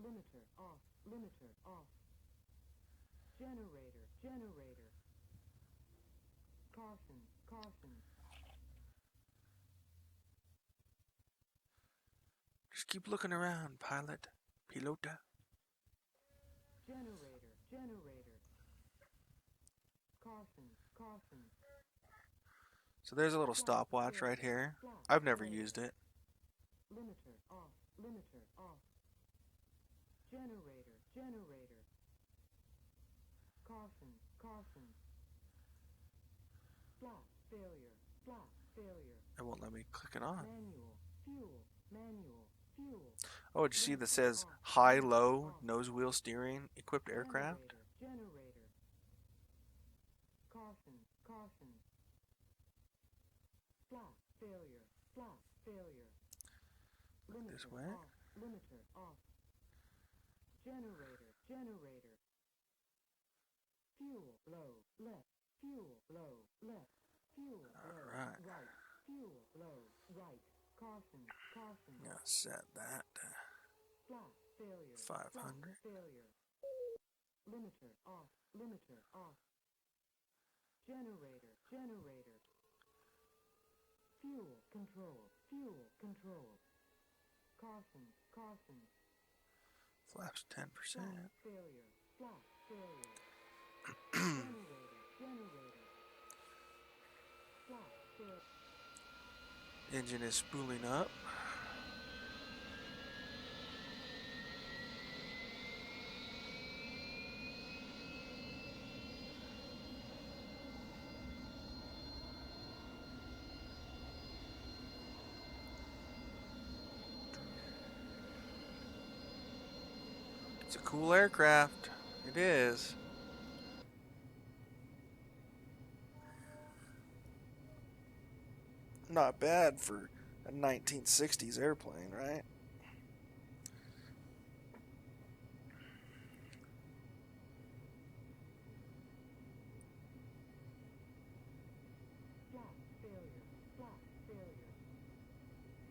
Limiter off. Limiter off. Generator. Generator. Caution. Caution. Just keep looking around, pilot. Pilota. Generator. Generator. Caution. Caution. So there's a little stopwatch right here. I've never used it. Limiter off. Limiter off. Generator. Generator. Caution. Caution. Flat failure. Flat failure. It won't let me click it on. Manual. Fuel. Manual. Fuel. Oh, did you see that says high, low, nose wheel steering, equipped aircraft? Generator. Caution. Caution. Flat failure. Flat failure. Limiter This way? off. Limiter off. Generator. Generator. Fuel low. Left. Fuel low. Left. Fuel low. Alright. Right. Fuel low. Right. Caution. Caution. Yeah, set that to Flat failure. 500. Flat failure. Limiter off. Limiter off. Generator. Generator. Fuel control. Fuel control. Caution, caution. Flaps 10%. Flash failure, flash failure. Generator, generator. Flash failure. Engine is spooling up. It's a cool aircraft. It is. Not bad for a 1960s airplane, right? Flash failure, flash failure.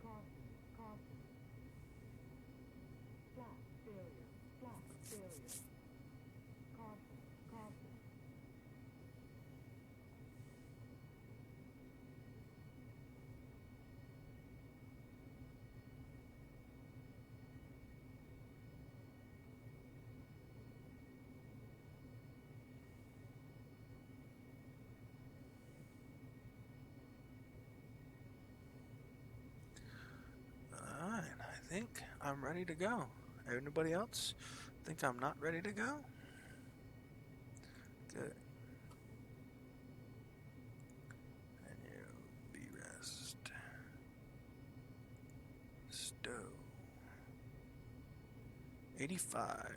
Caution, caution. Flash failure, flash failure. Caution, caution. Alright, I think I'm ready to go. Anybody else think I'm not ready to go? Good. And you be rest. Stow. 85.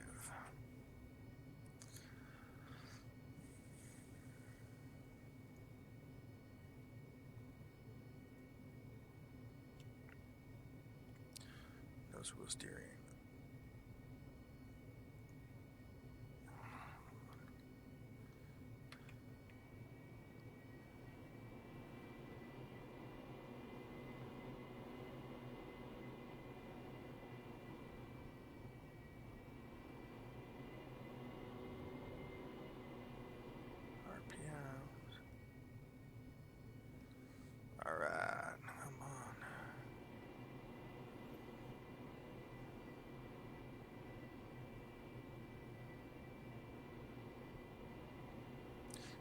No swivel steering. RPMs. Alright, come on.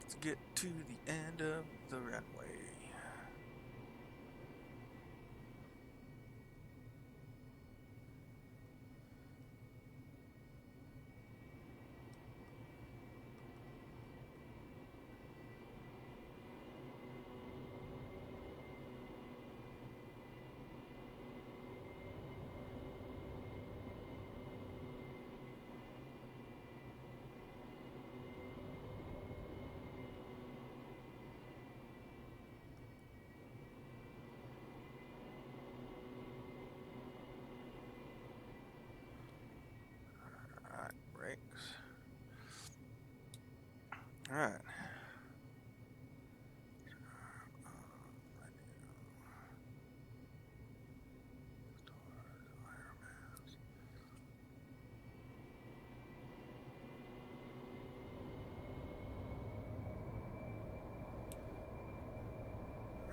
Let's get to the end of the runway. Alright, brakes. Alright.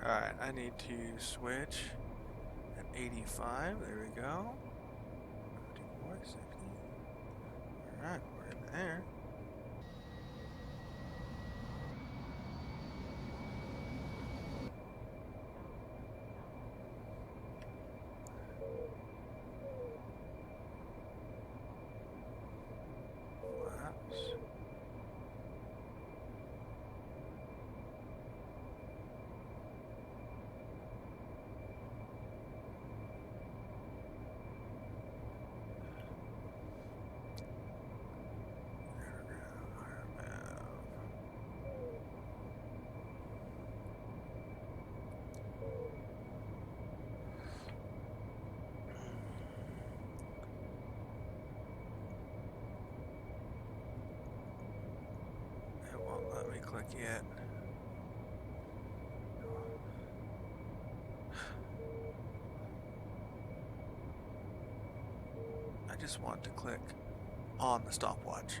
Alright, I need to switch at 85. There we go. 54, 60. Alright, we're in there. Flaps. It won't let me click yet. I just want to click on the stopwatch.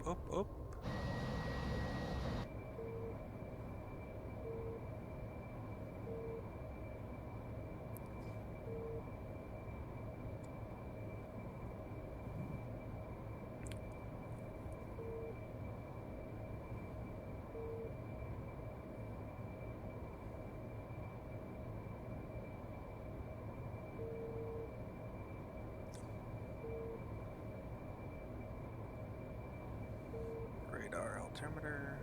up. Radar altimeter.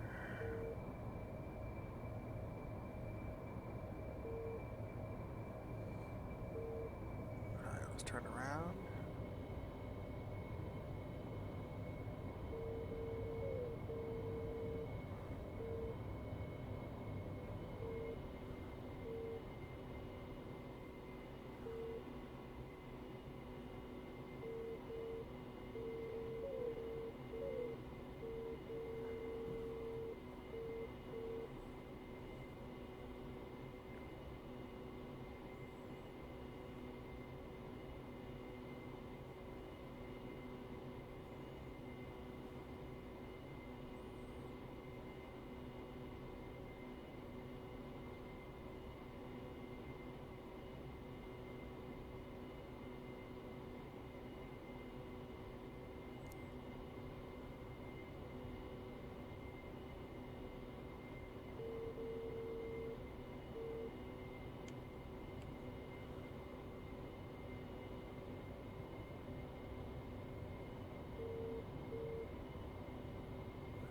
Alright, let's turn around.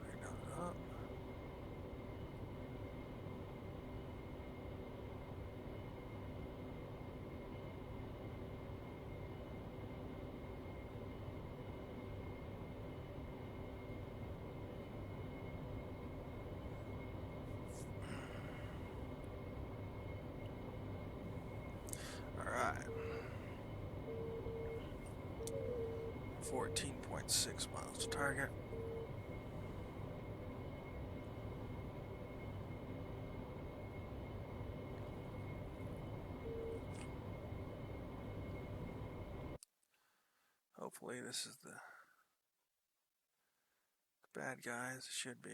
Radar up. Alright. 14.6 miles to target. Hopefully this is the bad guys. It should be.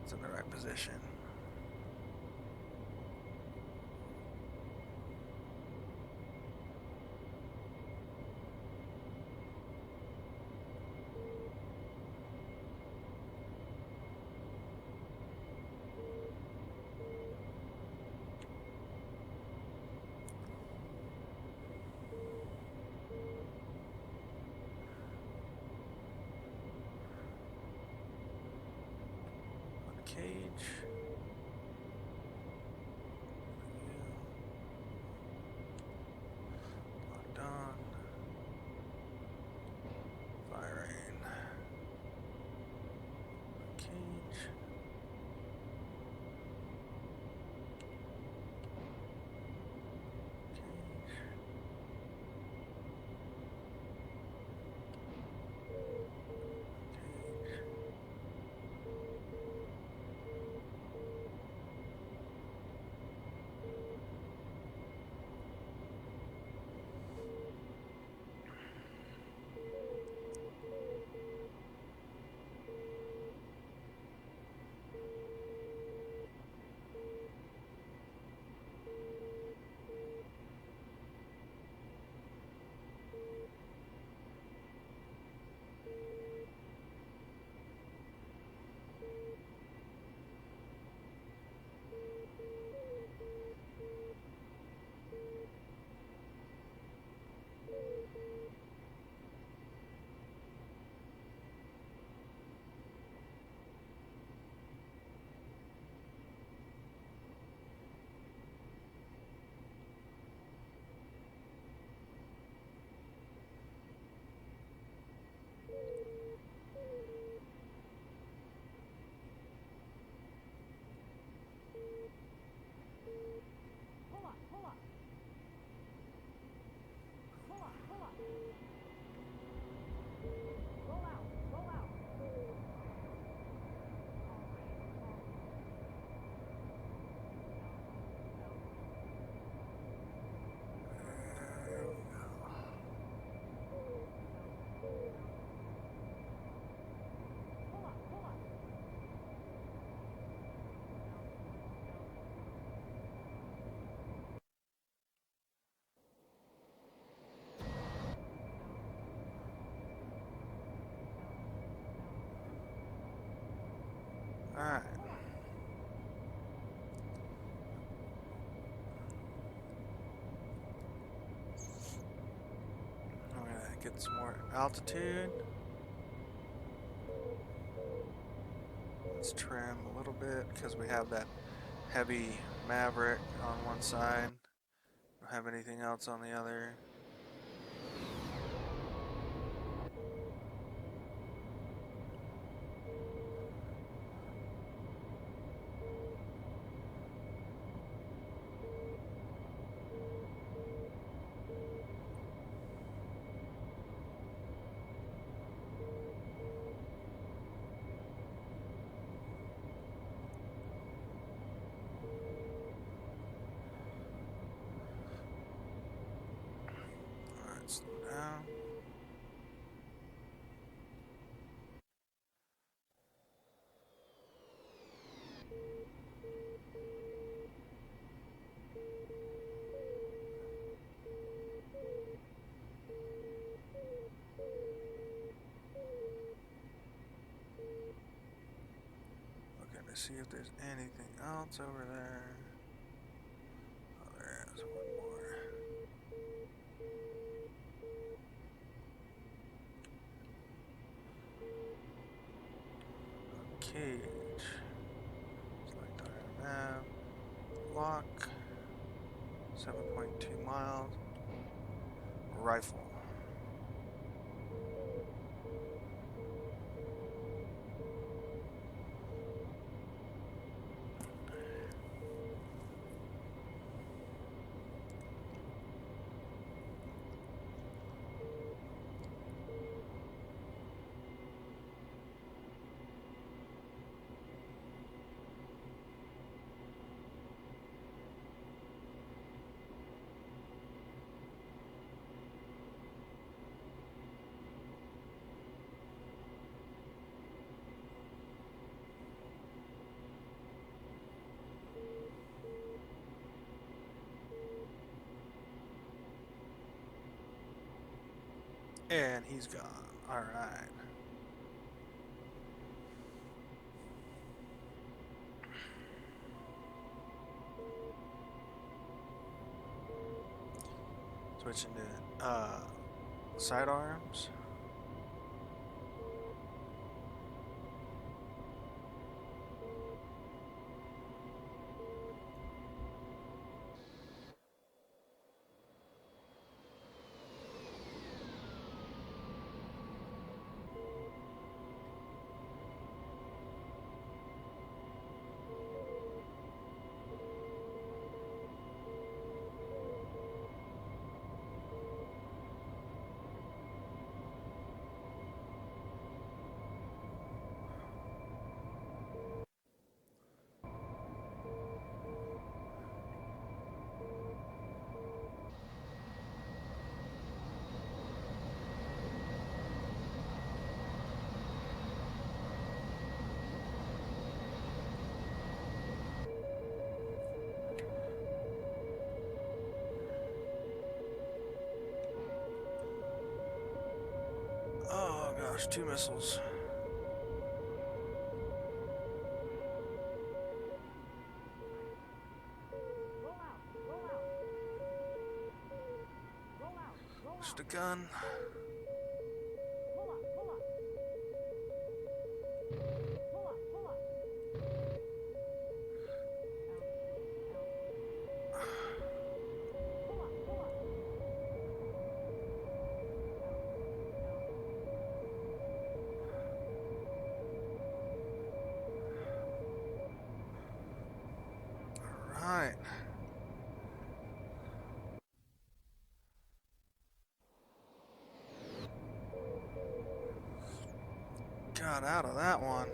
It's in the right position. Cage. Locked on. Firing. Cage. Cage. Alright. I'm gonna get some more altitude. Let's trim a little bit because we have that heavy Maverick on one side. Don't have anything else on the other. Alright, slow down. Looking to see if there's anything else over there. Oh, there is one more. Cage. Select our map. Lock. 7.2 miles. Rifle. And he's gone. Alright. Switching to sidearms. Oh gosh, 2 missiles. Just a gun. Alright. Got out of that one.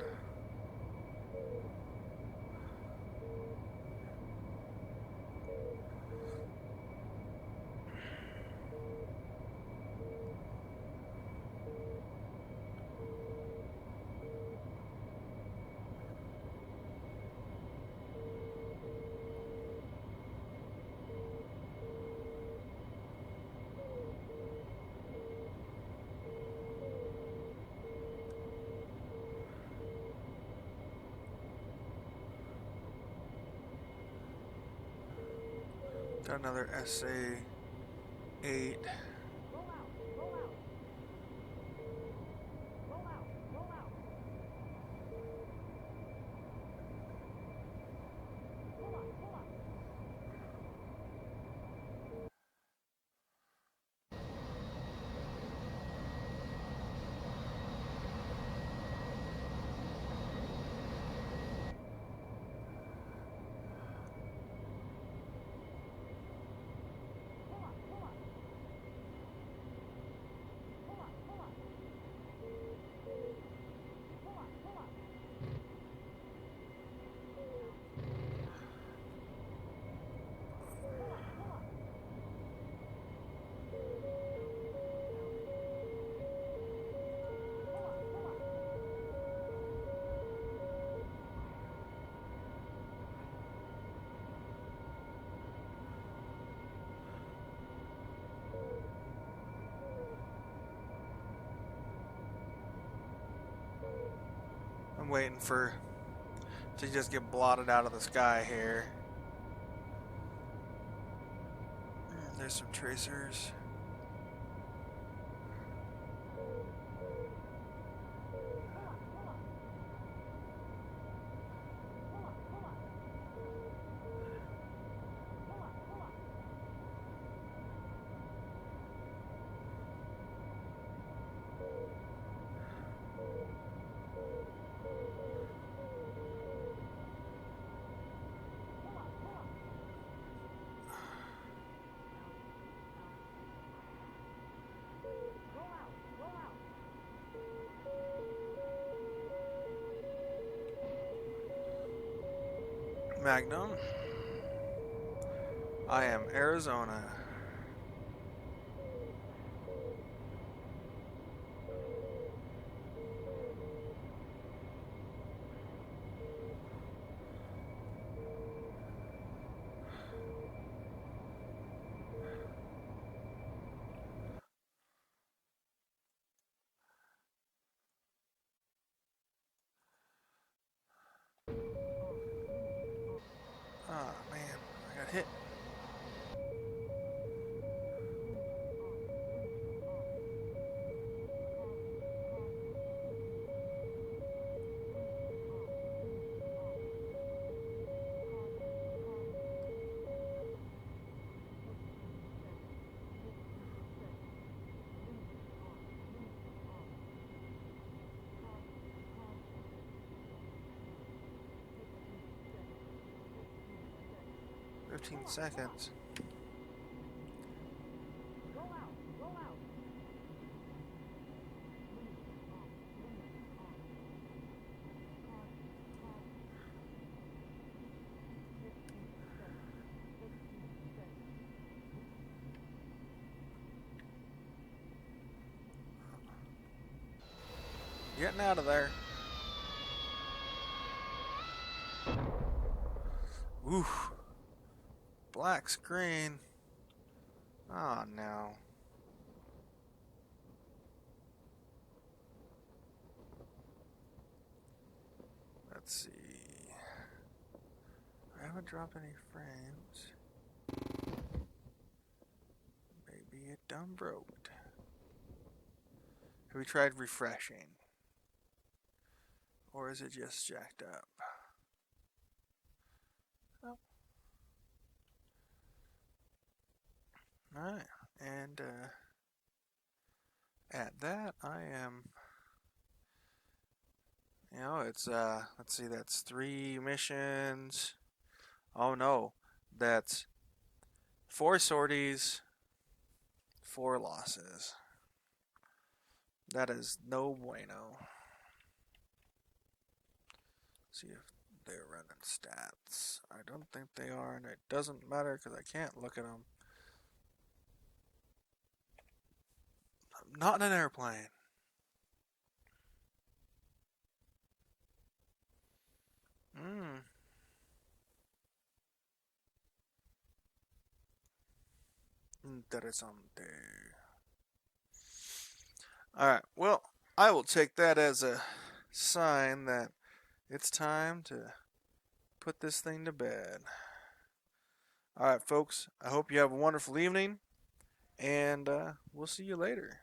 Got another SA-8. Roll out, roll out. Roll out, roll out. Pull up, pull up. Pull up, pull up. Pull up, pull up. Pull up, pull up. Pull up, pull up. Pull up, pull up. I'm waiting for to just get blotted out of the sky here. There's some tracers. Pull up, pull up. Pull up, pull up. Pull up, pull up. Pull up, pull up. Roll out, roll out. Magnum. I am Arizona. Ah, man, I got hit. Roll 15 seconds. out, roll out. Getting out of there. Oof. Black screen. Oh no. Let's see. I haven't dropped any frames. Maybe it done broke. Have we tried refreshing? Or is it just jacked up? Oh. Alright, and at that I am, it's let's see, that's 3 missions. Oh no, that's 4 sorties, 4 losses. That is no bueno. See if they're running stats. I don't think they are, and it doesn't matter because I can't look at them. I'm not in an airplane. Interesante. Alright, well, I will take that as a sign that it's time to put this thing to bed. All right, folks. I hope you have a wonderful evening, and we'll see you later.